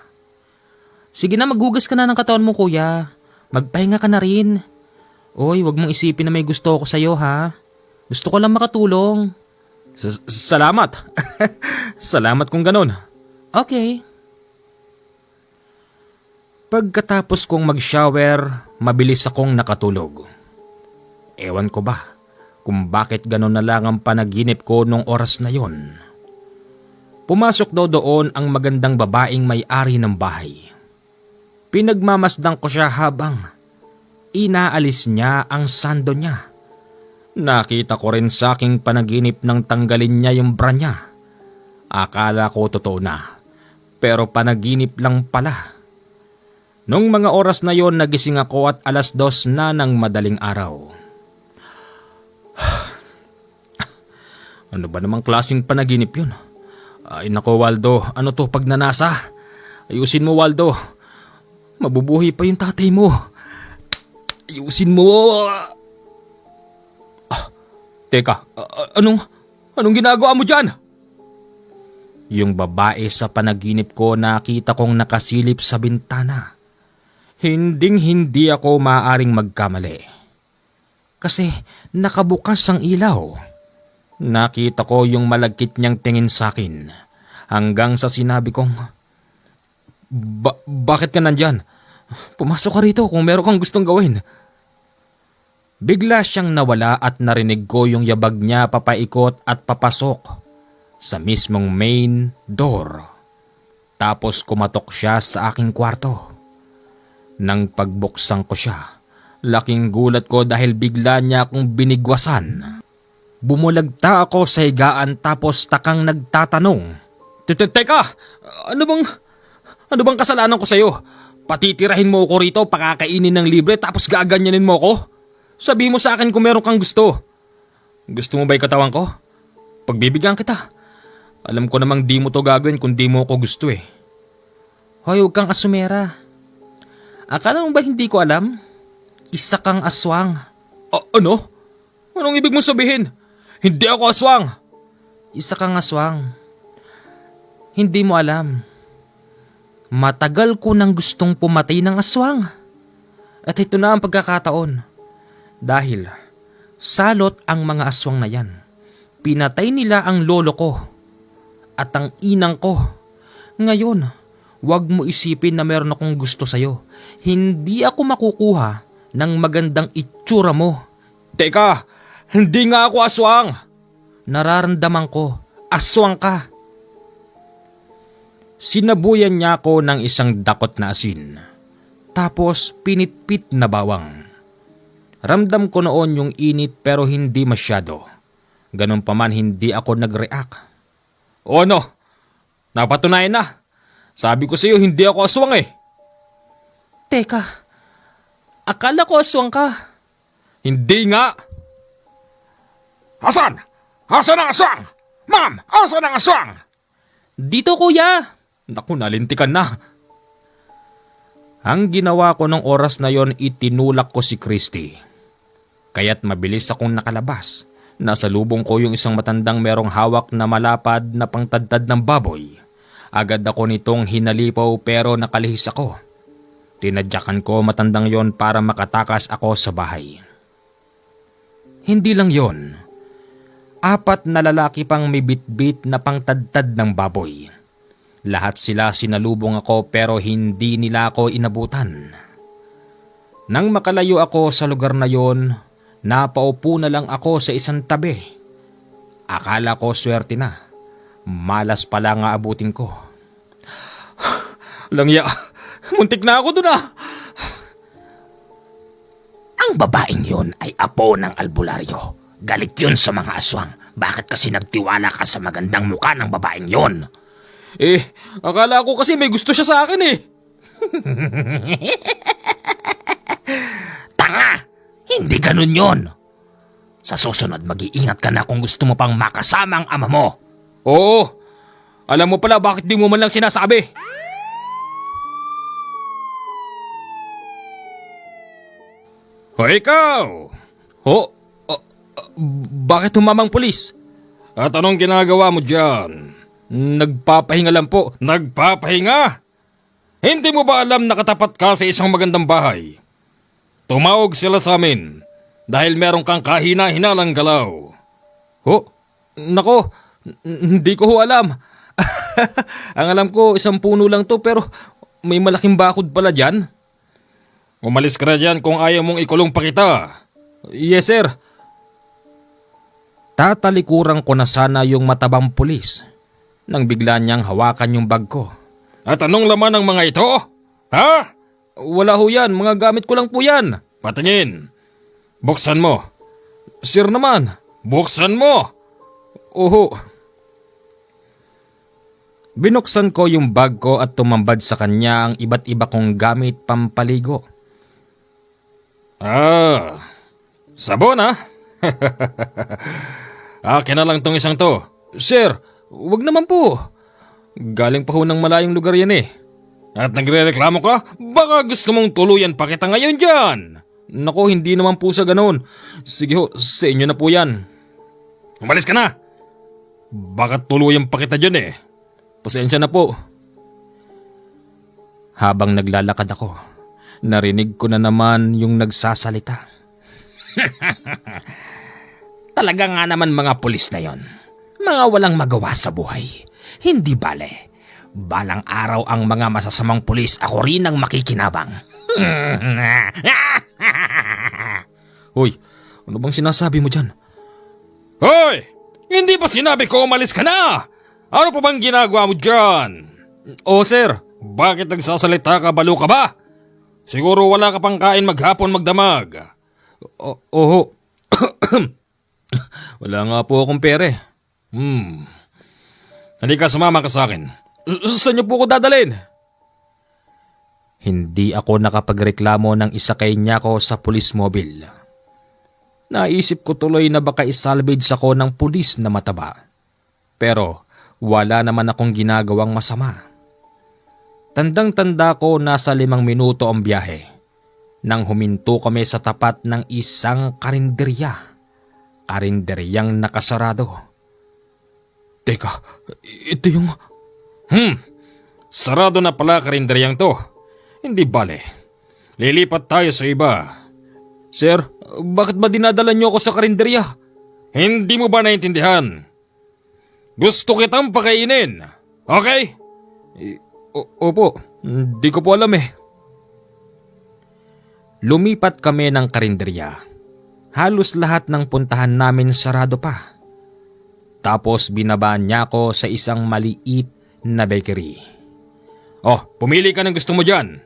Sige na, maghugas ka na ng katawan mo, kuya. Magpahinga ka na rin. Oy, wag mong isipin na may gusto ako sa'yo, ha? Gusto ko lang makatulong. Salamat. Salamat kung ganun. Okay. Pagkatapos kong mag-shower, mabilis akong nakatulog. Ewan ko ba kung bakit gano'n na lang ang panaginip ko nung oras na yon. Pumasok daw doon ang magandang babaeng may-ari ng bahay. Pinagmamasdan ko siya habang inaalis niya ang sando niya. Nakita ko rin sa aking panaginip nang tanggalin niya yung bra niya. Akala ko totoo na, pero panaginip lang pala. Nung mga oras na yon, nagising ako at 2:00 na ng madaling araw. Ano ba namang klaseng panaginip yun? Ay nako Waldo, ano to pagnanasa? Ayusin mo Waldo. Mabubuhay pa yung tatay mo. Ayusin mo. Teka, anong ginagawa mo dyan? Yung babae sa panaginip ko nakita kong nakasilip sa bintana. Hinding-hindi ako maaaring magkamali. Kasi nakabukas ang ilaw. Nakita ko yung malagkit niyang tingin sa akin hanggang sa sinabi kong, Bakit ka nandyan? Pumasok ka rito kung meron kang gustong gawin. Bigla siyang nawala at narinig ko yung yabag niya papaikot at papasok sa mismong main door. Tapos kumatok siya sa aking kwarto. Nang pagbuksan ko siya, laking gulat ko dahil bigla niya akong binigwasan. Bumulagta ako sa higaan tapos takang nagtatanong. Teka! Ano bang kasalanan ko sa'yo? Patitirahin mo ako rito, pakakainin ng libre tapos gaganyanin mo ako? Sabi mo sa akin kung meron kang gusto. Gusto mo ba'y katawan ko? Pagbibigyan kita. Alam ko namang di mo to gagawin kung di mo ako gusto eh. Hoy, huwag kang asumera. Akala mo ba hindi ko alam? Isa kang aswang. Ano? Anong ibig mong sabihin? Hindi ako aswang. Isa kang aswang. Hindi mo alam. Matagal ko nang gustong pumatay ng aswang. At ito na ang pagkakataon. Dahil salot ang mga aswang na yan. Pinatay nila ang lolo ko at ang inang ko. Ngayon, wag mo isipin na meron akong gusto sa'yo. Hindi ako makukuha ng magandang itsura mo. Teka, hindi nga ako aswang. Nararamdaman ko, aswang ka. Sinabuyan niya ako ng isang dakot na asin. Tapos pinitpit na bawang. Ramdam ko noon yung init pero hindi masyado. Ganun pa man hindi ako nag-react. O ano? Napatunayan na. Sabi ko sa iyo hindi ako aswang eh. Teka, akala ko aswang ka. Hindi nga. Asan? Asan ang aswang? Ma'am, asan ang aswang? Dito kuya. Naku, nalintikan na. Ang ginawa ko ng oras na yon, itinulak ko si Christy. Kaya't mabilis akong nakalabas. Nasa lubong ko yung isang matandang merong hawak na malapad na pangtadtad ng baboy. Agad ako nitong hinalipaw pero nakalihis ako. Tinadyakan ko matandang yon para makatakas ako sa bahay. Hindi lang yon. 4 na lalaki pang may bitbit na pangtadtad ng baboy. Lahat sila sinalubong ako pero hindi nila ako inabutan. Nang makalayo ako sa lugar na yon, napaupo na lang ako sa isang tabi. Akala ko swerte na. Malas pala nga abutin ko. Langya, muntik na ako dun ah. Ang babaeng yon ay apo ng albularyo. Galit yun sa mga aswang. Bakit kasi nagtiwala ka sa magandang muka ng babaeng yon? Akala ko kasi may gusto siya sa akin eh. Tanga! Hindi ganun yon. Sa susunod, mag-iingat ka na kung gusto mo pang makasama ang ama mo. Oo, alam mo pala bakit di mo man lang sinasabi. Hoy ikaw! Bakit humamang pulis? At anong ginagawa mo dyan? Nagpapahinga lang po. Nagpapahinga? Hindi mo ba alam na katapat ka sa isang magandang bahay? Tumawag sila sa amin dahil meron kang kahina-hinalang galaw. Nako, hindi ko alam. Ang alam ko isang puno lang to pero may malaking bakod pala dyan. Umalis ka na dyan kung ayaw mong ikulong pa kita. Yes sir. Tatalikuran ko na sana yung matabang pulis nang bigla niyang hawakan yung bag ko. At anong laman ng mga ito? Ha? Wala ho yan, mga gamit ko lang po yan. Patingin. Buksan mo. Sir naman, buksan mo. Oho. Binuksan ko yung bag ko at tumambad sa kanya ang iba't iba kong gamit pampaligo. Sabon ah. Akin na lang tong isang to. Sir, wag naman po. Galing pa ho ng malayong lugar yan eh. At nagre-reklamo ka? Baka gusto mong tuluyan pa kita ngayon dyan. Nako, hindi naman po sa ganoon. Sige ho, sa inyo na po yan. Umalis ka na. Baka tuluyan pa kita dyan eh. Pasensya na po. Habang naglalakad ako, narinig ko na naman yung nagsasalita. Talaga nga naman mga pulis na yon. Mga walang magawa sa buhay. Hindi bale. Balang araw ang mga masasamang pulis, ako rin ang makikinabang. Hoy, ano bang sinasabi mo dyan? Hoy! Hindi ba sinabi ko umalis ka na? Ano pa bang ginagawa mo dyan? Oh sir. Bakit nagsasalita ka, balo ka ba? Siguro wala ka pang kain maghapon magdamag. Oho. Wala nga po akong pere. Halika, sumama ka sa akin. Saan niyo po ko dadalhin? Hindi ako nakapagreklamo ng isakay niya ko sa police mobile. Naisip ko tuloy na baka isalvage ako ng pulis na mataba. Pero wala naman akong ginagawang masama. Tandang-tanda ko nasa 5 minuto ang biyahe nang huminto kami sa tapat ng isang karinderya. Karinderyang nakasarado. Teka, ito yung... Sarado na pala karinderyang to. Hindi bale. Lilipat tayo sa iba. Sir, bakit ba dinadala niyo ako sa karinderya? Hindi mo ba naintindihan? Gusto kitang pakainin, okay? Opo, hindi ko po alam eh. Lumipat kami ng karinderya. Halos lahat ng puntahan namin sarado pa. Tapos binabaan niya ako sa isang maliit na bakery. Oh, pumili ka ng gusto mo dyan.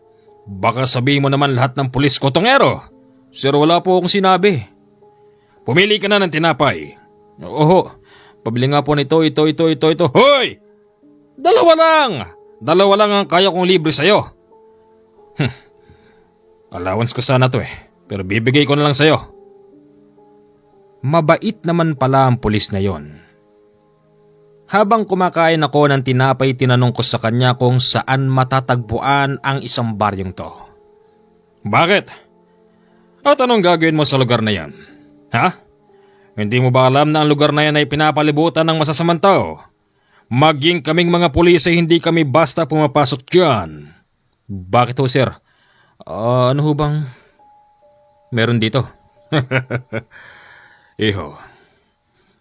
Baka sabihin mo naman lahat ng pulis ko tongero. Sir, wala po akong sinabi. Pumili ka na ng tinapay. Oho, pabili nga po nito, ito. Hoy! Dalawa lang ang kaya kong libre sa'yo. Allowance ko sana to pero bibigay ko na lang sa'yo. Mabait naman pala ang pulis na yon. Habang kumakain ako ng tinapay, tinanong ko sa kanya kung saan matatagpuan ang isang baryong to. Bakit? At anong gagawin mo sa lugar na yan? Ha? Hindi mo ba alam na ang lugar na yan ay pinapalibutan ng masasamang tao? Maging kaming mga pulis ay hindi kami basta pumapasok dyan. Bakit ho, sir? Ano ho bang meron dito? Iho,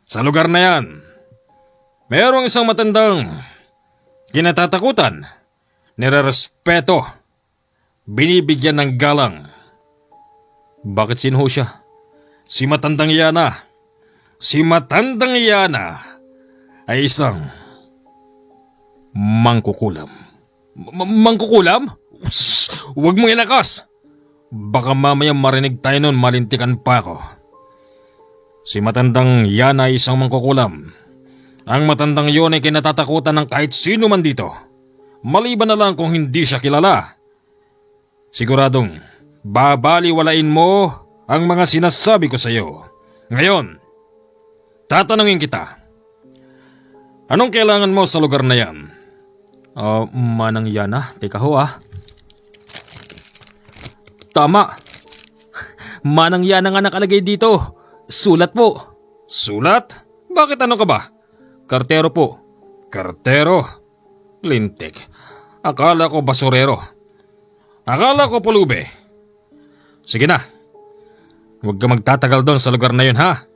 sa lugar na yan, merong isang matandang kinatatakutan, nirerespeto, binibigyan ng galang. Bakit sino ho siya? Si Matandang Yana. Si Matandang Yana ay isang mangkukulam. Mangkukulam? Huwag mong ilakas. Baka mamaya marinig tayo nun, malintikan pa ako. Si Matandang Yana ay isang mangkukulam. Ang matandang yun ay kinatatakutan ng kahit sino man dito. Maliban na lang kung hindi siya kilala. Siguradong babaliwalain mo ang mga sinasabi ko sa iyo. Ngayon, tatanungin kita. Anong kailangan mo sa lugar na yan? Manang Yana, teka ho Tama. Manang Yana nga nakalagay dito. Sulat po. Sulat? Bakit ano ka ba? Kartero po. Kartero? Lintik. Akala ko basurero. Akala ko pulube. Sige na. Huwag ka magtatagal doon sa lugar na yun, ha?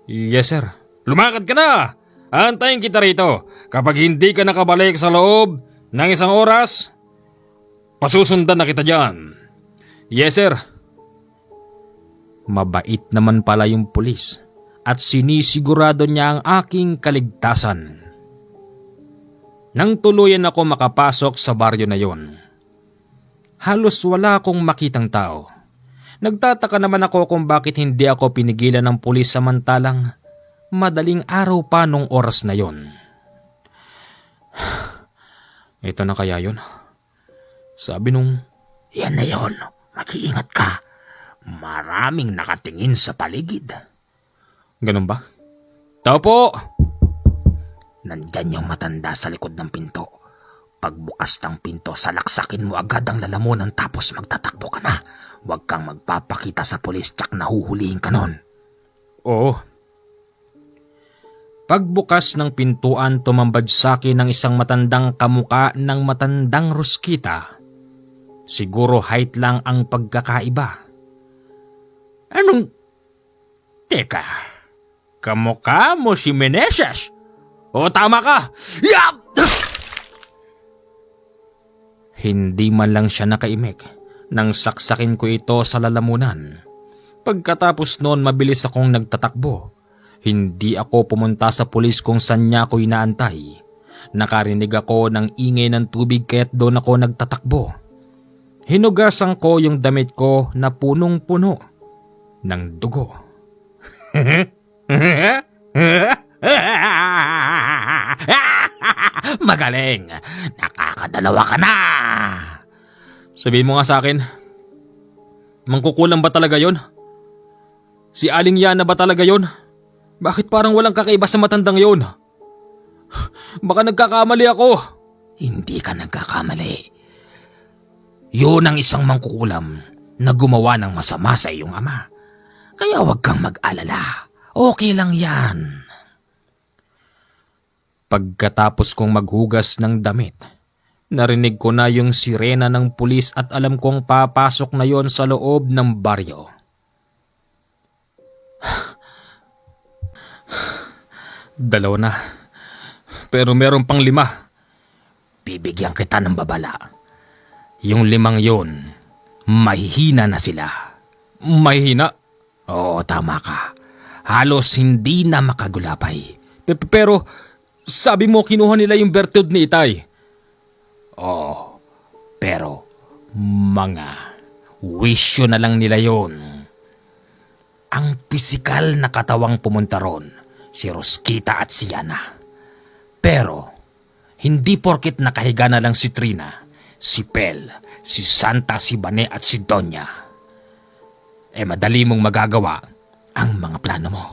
Yes, sir. Lumakad ka na! Antayin kita rito. Kapag hindi ka nakabalik sa loob ng isang oras, pasusundan na kita dyan. Yes, sir. Mabait naman pala yung pulis at sinisigurado niya ang aking kaligtasan. Nang tuluyan ako makapasok sa baryo na yon, halos wala akong makitang tao. Nagtataka naman ako kung bakit hindi ako pinigilan ng pulis samantalang madaling araw pa nung oras na yon. Ito na kaya yun? Sabi nung, yan na yon, mag-iingat ka. Maraming nakatingin sa paligid. Ganun ba? Tao po! Nandyan yung matanda sa likod ng pinto. Pagbukas ng pinto, salaksakin mo agad ang lalamunan tapos magtatakbo ka na. Huwag kang magpapakita sa pulis tsak na huhulihin ka nun. Oo. Pagbukas ng pintuan, tumambad sa akin ng isang matandang kamuka ng matandang Ruskita. Siguro height lang ang pagkakaiba. Anong? Teka, kamukha mo si Meneses? O tama ka! Yap! Hindi man lang siya nakaimik nang saksakin ko ito sa lalamunan. Pagkatapos noon, mabilis akong nagtatakbo. Hindi ako pumunta sa pulis kung saan niya ako inaantay. Nakarinig ako ng ingay ng tubig kaya't doon ako nagtatakbo. Hinugasan ko yung damit ko na punong-puno ng dugo. Magaling! Nakakadalawa ka na! Sabihin mo nga sa akin, mangkukulam ba talaga yon? Si Aling Yana ba talaga yon? Bakit parang walang kakaiba sa matandang yon? Baka nagkakamali ako. Hindi ka nagkakamali. Yun ang isang mangkukulam na gumawa ng masama sa iyong ama. Kaya huwag kang mag-alala. Okay lang yan. Pagkatapos kong maghugas ng damit, narinig ko na yung sirena ng pulis at alam kong papasok na yon sa loob ng baryo. 2 na. Pero meron pang 5. Bibigyan kita ng babala. Yung 5 yun, mahihina na sila. Mahina. Oo, tama ka. Halos hindi na makagulapay. Pero sabi mo kinuha nila yung bertud ni Itay. Oo, pero mga wisyo na lang nila yun. Ang pisikal na katawang pumunta ron, si Rosquita at si Yana. Pero hindi porkit nakahiga na lang si Trina, si Pel, si Santa, si Bane at si Donya, madali mong magagawa ang mga plano mo.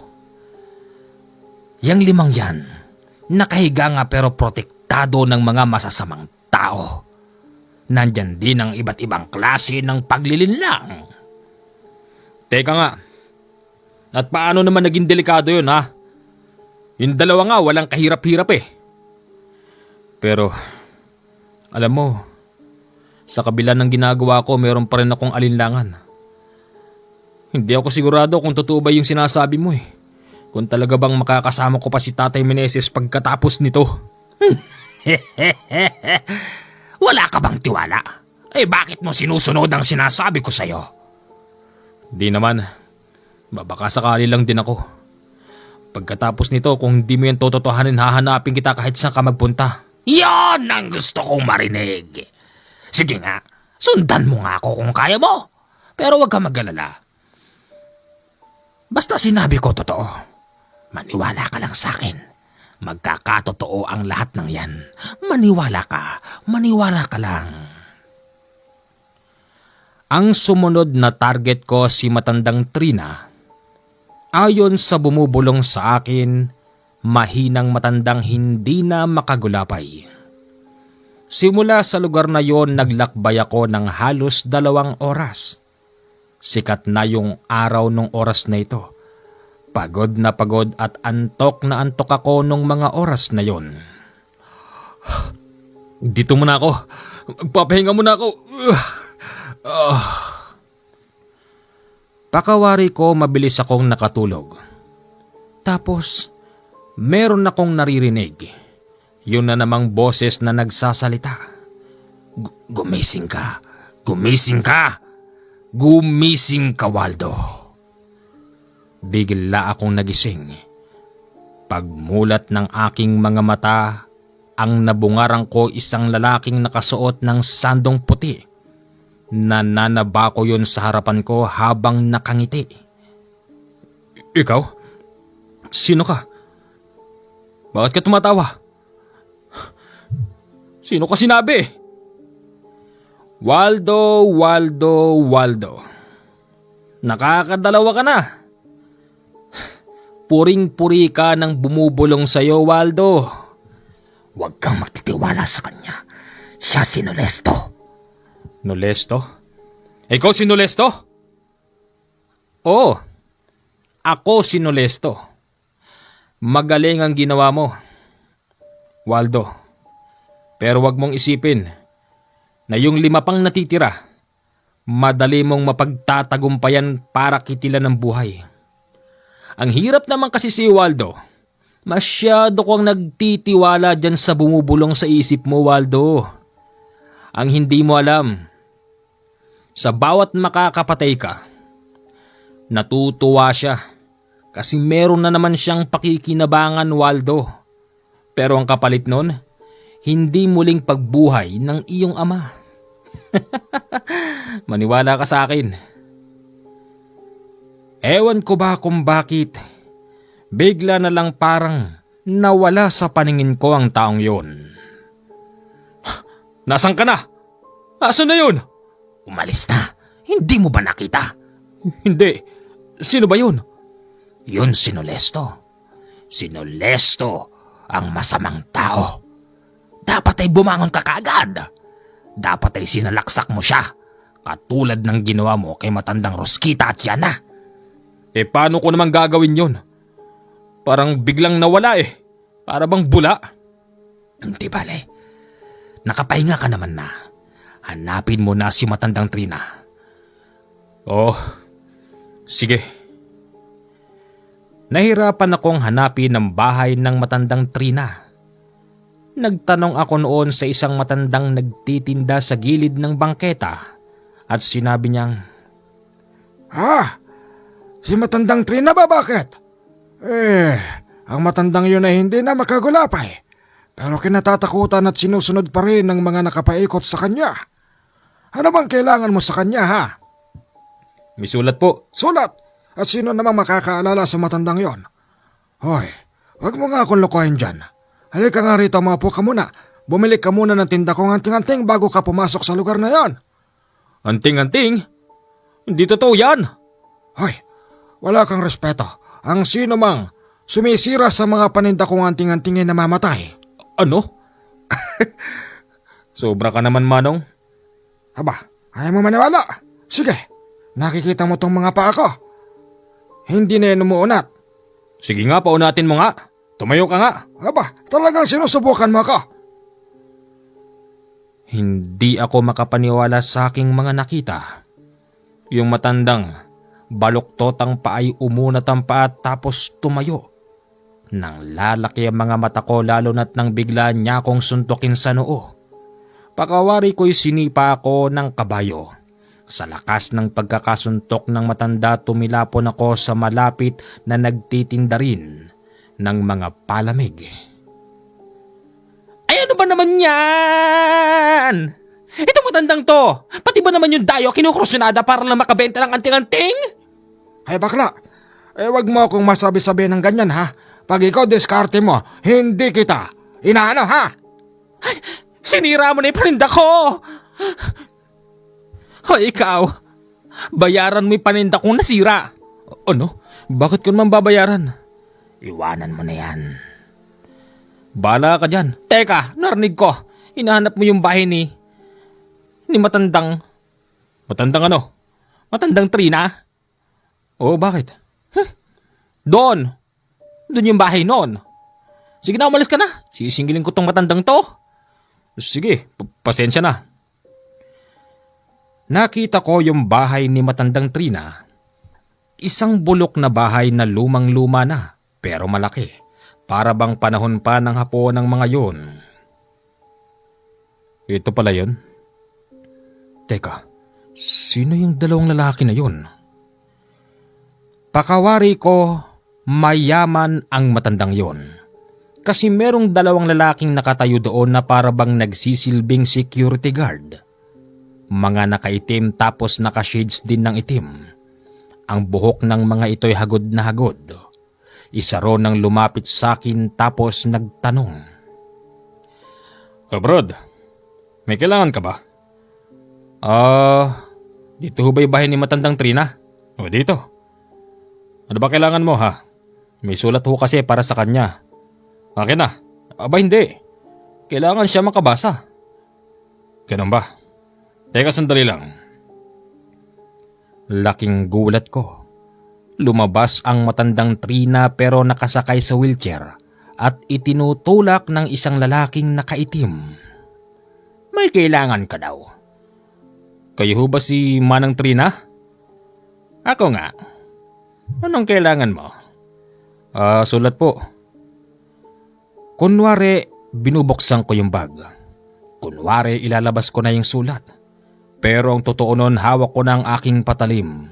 Yang 5 yan, nakahiga nga pero protektado ng mga masasamang tao. Nandyan din ang iba't ibang klase ng paglilinlang. Teka nga. At paano naman naging delikado yun, ha? Yung 2 nga walang kahirap-hirap eh. Pero, alam mo, sa kabila ng ginagawa ko, meron pa rin akong alinlangan. Hindi ako sigurado kung totoo ba yung sinasabi mo eh. Kung talaga bang makakasama ko pa si Tatay Meneses pagkatapos nito. Wala ka bang tiwala? Bakit mo sinusunod ang sinasabi ko sa'yo? Di naman. Baka sakali lang din ako. Pagkatapos nito, kung di mo yan tototohanin, hahanapin kita kahit saan ka magpunta. Yan ang gusto kong marinig. Sige nga, sundan mo nga ako kung kaya mo. Pero huwag ka mag-alala. Basta sinabi ko totoo. Maniwala ka lang sa akin. Magkakatotoo ang lahat ng yan. Maniwala ka lang. Ang sumunod na target ko si matandang Trina. Ayon sa bumubulong sa akin, mahinang matandang hindi na makagulapay. Simula sa lugar na yon, naglakbay ako ng halos 2 oras. Sikat na yung araw nung oras na ito. Pagod na pagod at antok na antok ako nung mga oras na yon. Dito muna ako. Magpapahinga muna ako. Pakawari ko, mabilis akong nakatulog. Tapos, meron akong naririnig. Yun na namang boses na nagsasalita. Gumising ka. Gumising ka. Gumising ka, Waldo. Bigla akong nagising. Pagmulat ng aking mga mata, ang nabungarang ko isang lalaking nakasuot ng sandong puti. Nananaba ko yun sa harapan ko habang nakangiti. Ikaw? Sino ka? Bakit ka tumatawa? Sino ka sinabi? Waldo, Waldo, Waldo. Nakakadalawa ka na. Puring-puri ka ng bumubulong sa'yo, Waldo. Huwag kang magtitiwala sa kanya. Siya si Nolesto. Nolesto? Ikaw si Nolesto? Oo, ako si Nolesto. Magaling ang ginawa mo, Waldo. Pero wag mong isipin na yung 5 pang natitira, madali mong mapagtatagumpayan para kitilan ng buhay. Ang hirap naman kasi si Waldo. Masyado kang nagtitiwala dyan sa bumubulong sa isip mo, Waldo. Ang hindi mo alam, sa bawat makakapatay ka, natutuwa siya kasi meron na naman siyang pakikinabangan, Waldo. Pero ang kapalit nun, hindi muling pagbuhay ng iyong ama. Maniwala ka sa akin. Ewan ko ba kung bakit, bigla na lang parang nawala sa paningin ko ang taong yun. Nasaan ka na? Asan na yun? Umalis na. Hindi mo ba nakita? Hindi. Sino ba yun? Yun si Nolesto. Si Nolesto, ang masamang tao. Dapat ay bumangon ka kaagad. Dapat ay sinalaksak mo siya, katulad ng ginawa mo kay matandang Rosquita at Yana. Paano ko naman gagawin yun? Parang biglang nawala eh. Para bang bula. Hindi bale. Nakapahinga ka naman na. Hanapin mo na si matandang Trina. Oh, sige. Nahirapan akong hanapin ang bahay ng matandang Trina. Nagtanong ako noon sa isang matandang nagtitinda sa gilid ng bangketa at sinabi niyang, Si matandang Trina ba bakit? Ang matandang yun ay hindi na makagulapay. Pero kinatatakutan at sinusunod pa rin ng mga nakapaikot sa kanya. Ano bang kailangan mo sa kanya, ha? May sulat po. Sulat! At sino namang makakaalala sa matandang yon? Hoy, wag mo nga akong lokohin dyan. Halika nga rito, maupo ka muna. Bumili ka muna ng tinda kong anting-anting bago ka pumasok sa lugar na yon. Anting-anting? Hindi totoo yan. Hoy, wala kang respeto. Ang sino mang sumisira sa mga paninda kong anting-anting ay namamatay. Ano? Sobra ka naman, Manong. Aba, ayaw mo maniwala? Sige, nakikita mo tong mga paa ko. Hindi na yan umuunat. Sige nga, paunatin mo nga. Tumayo ka nga. Aba, talagang sinusubukan mo ako. Hindi ako makapaniwala sa aking mga nakita. Yung matandang baluktot ang paay umunat ang paa tapos tumayo. Nang lalaki ang mga mata ko lalo na't nang bigla niya akong suntukin sa noo. Pakawari ko'y sinipa ako ng kabayo. Sa lakas ng pagkakasuntok ng matanda tumilapon ako sa malapit na nagtitinda rin ng mga palamig. Ay ano ba naman yan? Itong matandang to, pati ba naman yung dayo kinukrusyonada para lang makabenta ng anting-anting? Ay bakla, wag mo akong masabi-sabi ng ganyan ha. Pag ikaw diskarte mo, hindi kita. Inaano ha? Ay, sinira mo na yung paninda ko! Hoy ikaw, bayaran mo yung paninda kong nasira. Ano? Bakit ko naman babayaran? Iwanan mo na yan. Bala ka dyan. Teka, narinig ko. Hinahanap mo yung bahay ni matandang... Matandang ano? Matandang Trina? Oo, bakit? Doon yung bahay noon. Sige na, umalis ka na. Sisingilin ko tong matandang to. Sige, pasensya na. Nakita ko yung bahay ni matandang Trina. Isang bulok na bahay na lumang-luma na pero malaki. Para bang panahon pa ng hapon ng mga yun. Ito pala yun? Teka, sino yung dalawang lalaki na yun? Pakawari ko, mayaman ang matandang yun. Kasi merong dalawang lalaking nakatayo doon na para bang nagsisilbing security guard. Mga nakaitim tapos nakashades din ng itim. Ang buhok ng mga ito'y hagod na hagod. Isa ron nang lumapit sa akin tapos nagtanong. Brod, may kailangan ka ba? Dito ho ba yung bahay ni matandang Trina? O dito. Ano ba kailangan mo ha? May sulat ho kasi para sa kanya. Akin na. Aba hindi. Kailangan siya makabasa. Ganun ba? Teka sandali lang. Laking gulat ko. Lumabas ang matandang Trina pero nakasakay sa wheelchair at itinutulak ng isang lalaking nakaitim. May kailangan ka daw. Kayo ho ba si Manang Trina? Ako nga. Anong kailangan mo? Sulat po. Kunwari, binubuksan ko yung bag. Kunwari, ilalabas ko na yung sulat. Pero ang totoo nun, hawak ko na ang aking patalim.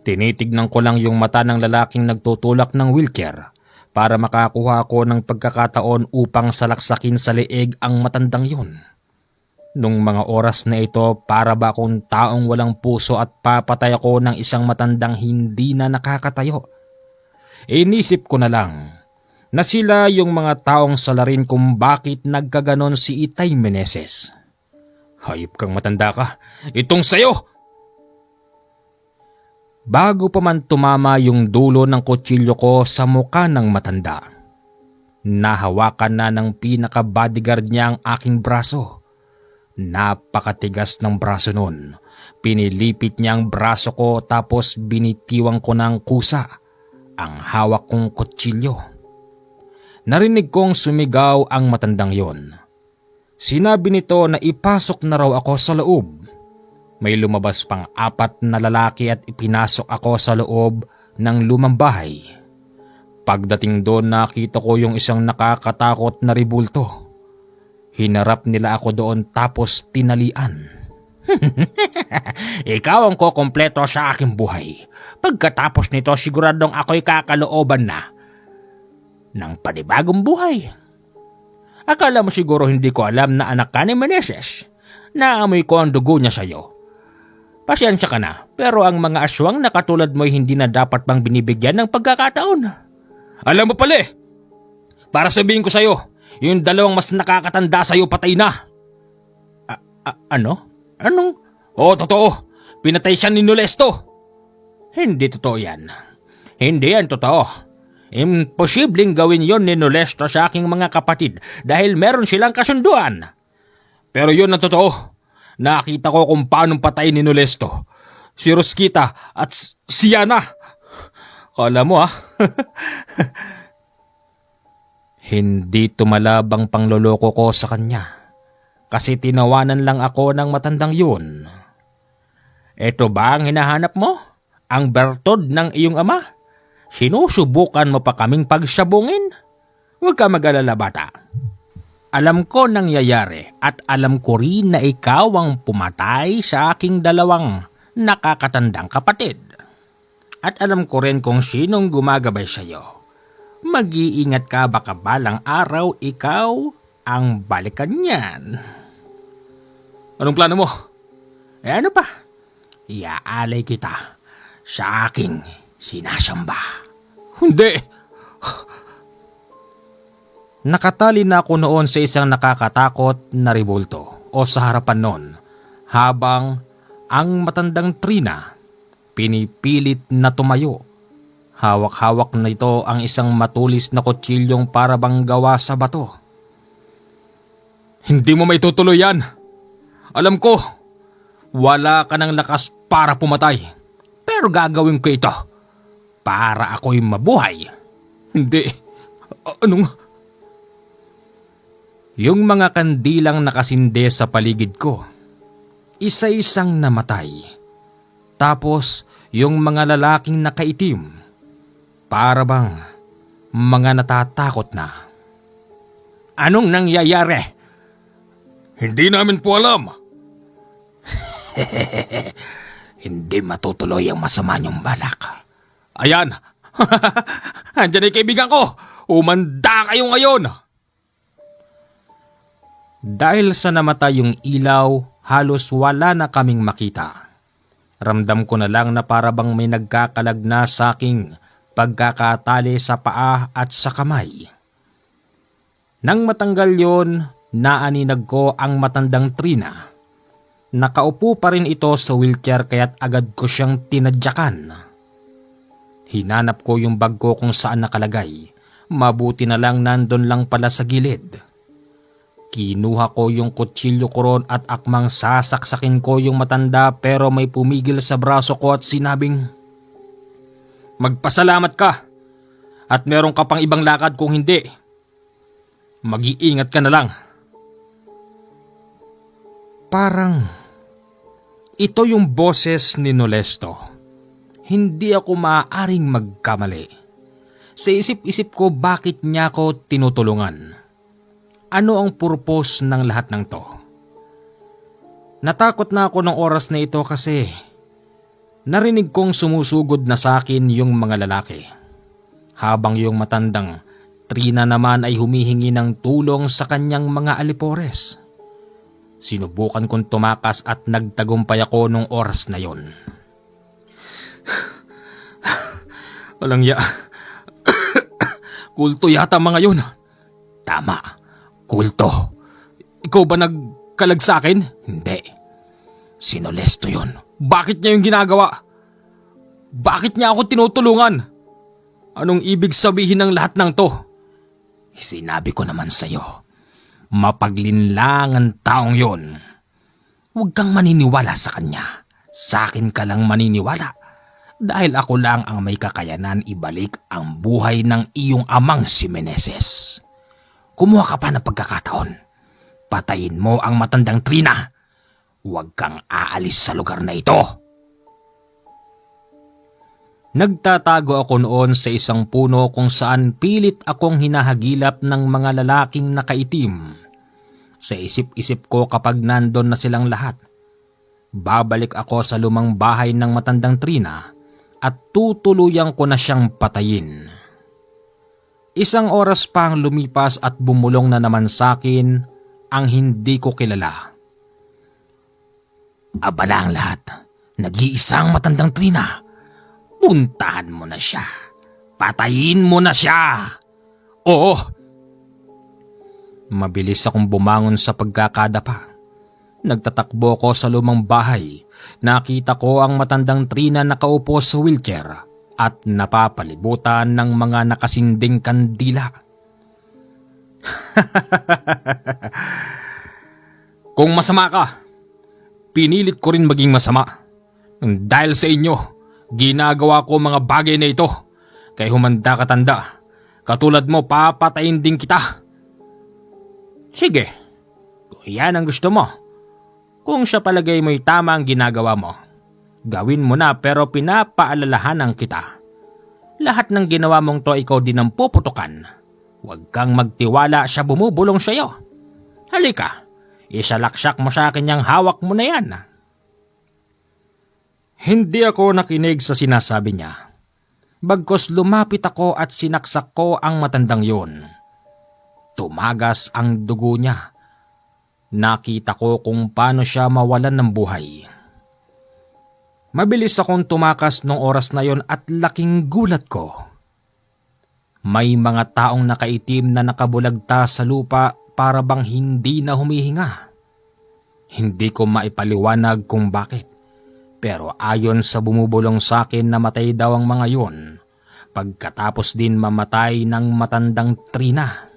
Tinitignan ko lang yung mata ng lalaking nagtutulak ng wheelchair para makakuha ko ng pagkakataon upang salaksakin sa leeg ang matandang yun. Nung mga oras na ito, para ba akong taong walang puso at papatay ako ng isang matandang hindi na nakakatayo. Inisip ko na lang na sila yung mga taong salarin kung bakit nagkaganon si Itay Meneses. Hayop kang matanda ka. Itong sayo! Bago pa man tumama yung dulo ng kutsilyo ko sa muka ng matanda, nahawakan na ng pinaka-bodyguard niya ang aking braso. Napakatigas ng braso nun. Pinilipit niya ang braso ko tapos binitiwang ko ng kusa ang hawak kong kutsilyo. Narinig kong sumigaw ang matandang yon. Sinabi nito na ipasok na raw ako sa loob. May lumabas pang 4 na lalaki at ipinasok ako sa loob ng lumang bahay. Pagdating doon nakita ko yung isang nakakatakot na ribulto. Hinarap nila ako doon tapos tinalian. Ikaw ang kukumpleto sa aking buhay. Pagkatapos nito siguradong ako'y kakalooban na ng panibagong buhay. Akala mo siguro hindi ko alam na anak ka ni Meneses. Naamoy ko ang dugo niya sa'yo. Pasensya ka na, pero ang mga aswang na katulad mo'y hindi na dapat bang binibigyan ng pagkakataon. Alam mo pala para sabihin ko sa'yo, yung dalawang mas nakakatanda sa'yo patay na. Ano? Anong? Oo, totoo. Pinatay siya ni Nolesto. Hindi totoo yan. Hindi yan totoo. Imposibleng gawin yon ni Nolesto sa aking mga kapatid dahil meron silang kasunduan. Pero yun ang totoo. Nakita ko kung paano patay ni Nolesto. Si Rosquita at si Yana. Kala mo Hindi tumalabang pangloloko ko sa kanya. Kasi tinawanan lang ako ng matandang yun. Ito ba ang hinahanap mo? Ang bertod ng iyong ama? Sinusubukan mo pa kaming pagsabungin? Huwag ka mag-alala, bata. Alam ko nangyayari at alam ko rin na ikaw ang pumatay sa aking dalawang nakakatandang kapatid. At alam ko rin kung sinong gumagabay sa iyo. Mag-iingat ka baka balang araw ikaw ang balikan niyan. Anong plano mo? Ano pa? Iaalay kita sa aking sinasamba. Hindi! Nakatali na ako noon sa isang nakakatakot na ribulto o sa harapan noon habang ang matandang Trina pinipilit na tumayo. Hawak-hawak na ito ang isang matulis na kutsilyong para bang gawa sa bato. Hindi mo maitutuloy yan. Alam ko, wala ka ng lakas para pumatay. Pero gagawin ko ito para ako'y mabuhay. Hindi. Anong? Yung mga kandilang nakasinde sa paligid ko, isa-isang namatay. Tapos yung mga lalaking nakaitim, para bang mga natatakot na. Anong nangyayari? Hindi namin po alam. Hindi matutuloy ang masama niyong balak. Ayan! Andiyan ay kaibigan ko! Umanda kayo ngayon! Dahil sa namatay yung ilaw, halos wala na kaming makita. Ramdam ko na lang na para bang may nagkakalag na sa aking pagkakatali sa paa at sa kamay. Nang matanggal yon, naaninag ko ang matandang Trina. Nakaupo pa rin ito sa wheelchair kaya't agad ko siyang tinadyakan. Hinanap ko yung bag ko kung saan nakalagay. Mabuti na lang nandun lang pala sa gilid. Kinuha ko yung kutsilyo ko ron at akmang sasaksakin ko yung matanda pero may pumigil sa braso ko at sinabing, "Magpasalamat ka at meron ka pang ibang lakad kung hindi. Mag-iingat ka na lang." Parang ito yung boses ni Nolesto. Hindi ako maaaring magkamali. Sa isip-isip ko bakit niya ako tinutulungan. Ano ang purpose ng lahat ng to? Natakot na ako ng oras na ito kasi narinig kong sumusugod na sa akin yung mga lalaki. Habang yung matandang Trina naman ay humihingi ng tulong sa kanyang mga alipores. Sinubukan kong tumakas at nagtagumpay ako nung oras na yon. Walang ya. Kulto yata mga yun. Tama, kulto. Ikaw ba nagkalag sa akin? Hindi. Si Nolesto yun. Bakit niya yung ginagawa? Bakit niya ako tinutulungan? Anong ibig sabihin ng lahat ng to? Sinabi ko naman sa'yo. Mapaglinlang ang taong yun. Huwag kang maniniwala sa kanya. Sa akin ka lang maniniwala. Dahil ako lang ang may kakayanan ibalik ang buhay ng iyong amang si Meneses. Kumuha ka pa ng pagkakataon. Patayin mo ang matandang Trina. Huwag kang aalis sa lugar na ito. Nagtatago ako noon sa isang puno kung saan pilit akong hinahagilap ng mga lalaking nakaitim. Sa isip-isip ko kapag nandon na silang lahat, babalik ako sa lumang bahay ng matandang Trina at tutuluyan ko na siyang patayin. Isang oras pang lumipas at bumulong na naman sa akin ang hindi ko kilala. Abala ang lahat. Nag-iisang matandang Trina. Puntahan mo na siya. Patayin mo na siya. Oo! Mabilis akong bumangon sa pagkakadapa. Nagtatakbo ko sa lumang bahay. Nakita ko ang matandang Trina nakaupo sa wheelchair at napapalibutan ng mga nakasinding kandila. Kung masama ka, pinilit ko rin maging masama. Dahil sa inyo, ginagawa ko mga bagay na ito. Kaya humanda ka, tanda. Katulad mo, papatayin din kita. Sige, kung yan ang gusto mo. Kung sa palagay mo'y tama ang ginagawa mo, gawin mo na, pero pinapaalalahanan kita. Lahat ng ginawa mong to ikaw din ang puputukan. Huwag kang magtiwala sa bumubulong sa'yo. Halika, isalaksak mo sa akin yung hawak mo na yan. Hindi ako nakinig sa sinasabi niya. Bagkos lumapit ako at sinaksak ko ang matandang yun. Tumagas ang dugo niya. Nakita ko kung paano siya mawalan ng buhay. Mabilis akong tumakas nung oras na yon at laking gulat ko. May mga taong nakaitim na nakabulagta sa lupa para bang hindi na humihinga. Hindi ko maipaliwanag kung bakit. Pero ayon sa bumubulong sa akin, namatay daw ang mga yon. Pagkatapos din mamatay ng matandang Trina.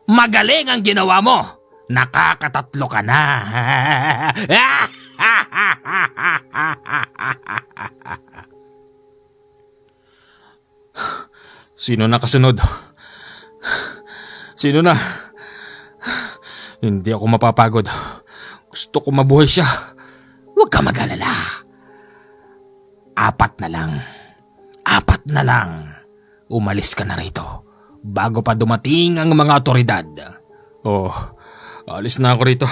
Magaling ang ginawa mo! Nakakatatlo ka na! Sino na kasunod? Sino na? Hindi ako mapapagod. Gusto ko mabuhay siya. Huwag ka mag-alala. 4 na lang. 4 na lang. Umalis ka na rito bago pa dumating ang mga otoridad. Oh, alis na ako rito.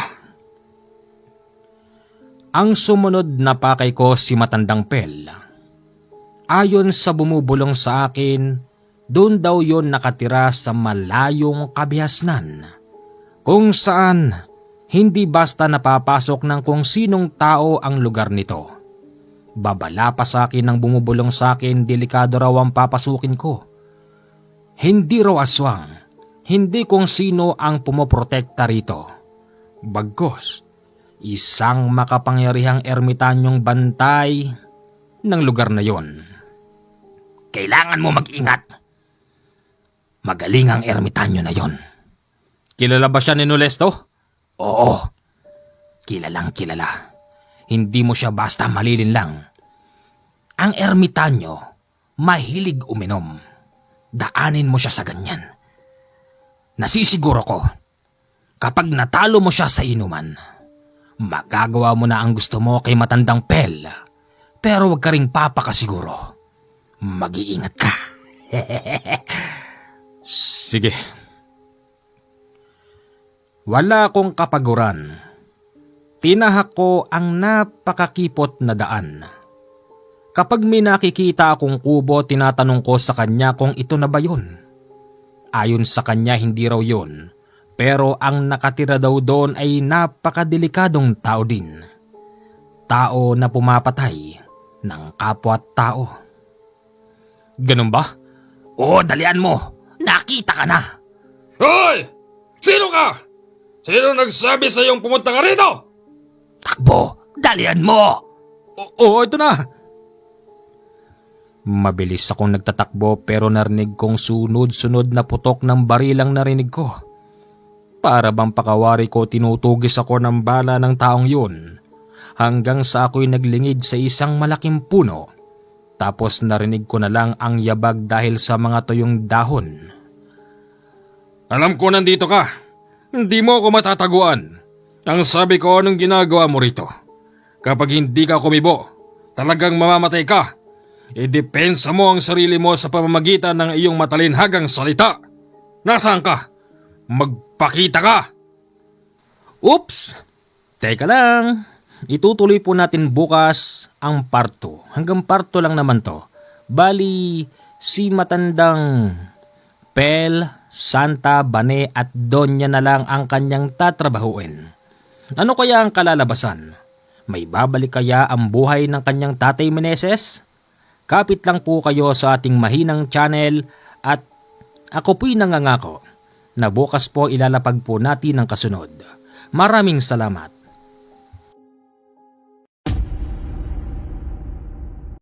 Ang sumunod na pakay ko si Matandang Pel. Ayon sa bumubulong sa akin, doon daw yon nakatira sa malayong kabihasnan, kung saan hindi basta napapasok ng kung sinong tao ang lugar nito. Babala pa sa akin ng bumubulong sa akin, delikado raw ang papasukin ko. Hindi raw aswang, hindi kung sino ang pumoprotekta rito. Bagkos, isang makapangyarihang ermitanyong bantay ng lugar na yon. Kailangan mo mag-ingat. Magaling ang ermitanyo na yon. Kilala ba siya ni Nolesto? Oo, kilalang kilala. Hindi mo siya basta malilinlang. Ang ermitanyo, mahilig uminom. Daanin mo siya sa ganyan. Nasisiguro ko, kapag natalo mo siya sa inuman, magagawa mo na ang gusto mo kay Matandang Pel. Pero huwag ka ring papakasiguro. Mag-iingat ka. Sige. Wala akong kapaguran. Tinahak ko ang napakakipot na daan. Kapag may nakikita akong kubo, tinatanong ko sa kanya kung ito na ba yun. Ayon sa kanya, hindi raw yun. Pero ang nakatira daw doon ay napakadelikadong tao din. Tao na pumapatay ng kapwa-tao. Ganun ba? Oo, dalian mo. Nakita ka na. Hoy! Sino ka? Sino nagsabi sa iyong pumunta ka rito? Takbo, dalian mo. Oo, ito na. Mabilis akong nagtatakbo pero narinig kong sunod-sunod na putok ng barilang narinig ko. Para bang pakawari ko, tinutugis ako ng bala ng taong yun hanggang sa ako'y naglingid sa isang malaking puno. Tapos narinig ko na lang ang yabag dahil sa mga tuyong dahon. Alam ko nandito ka. Hindi mo ako matataguan. Ang sabi ko, anong ginagawa mo rito? Kapag hindi ka kumibo, talagang mamamatay ka. Idepensa mo ang sarili mo sa pamamagitan ng iyong matalinhagang salita. Nasaan ka? Magpakita ka! Oops! Teka lang. Itutuloy po natin bukas ang part 2. Hanggang part 2 lang naman to. Bali, si matandang Pel, Santa, Bane at Donya na lang ang kanyang tatrabahuin. Ano kaya ang kalalabasan? May babalik kaya ang buhay ng kanyang tatay Meneses? Kapit lang po kayo sa ating mahinang channel at ako po'y nangangako na bukas po ilalapag po natin ang kasunod. Maraming salamat.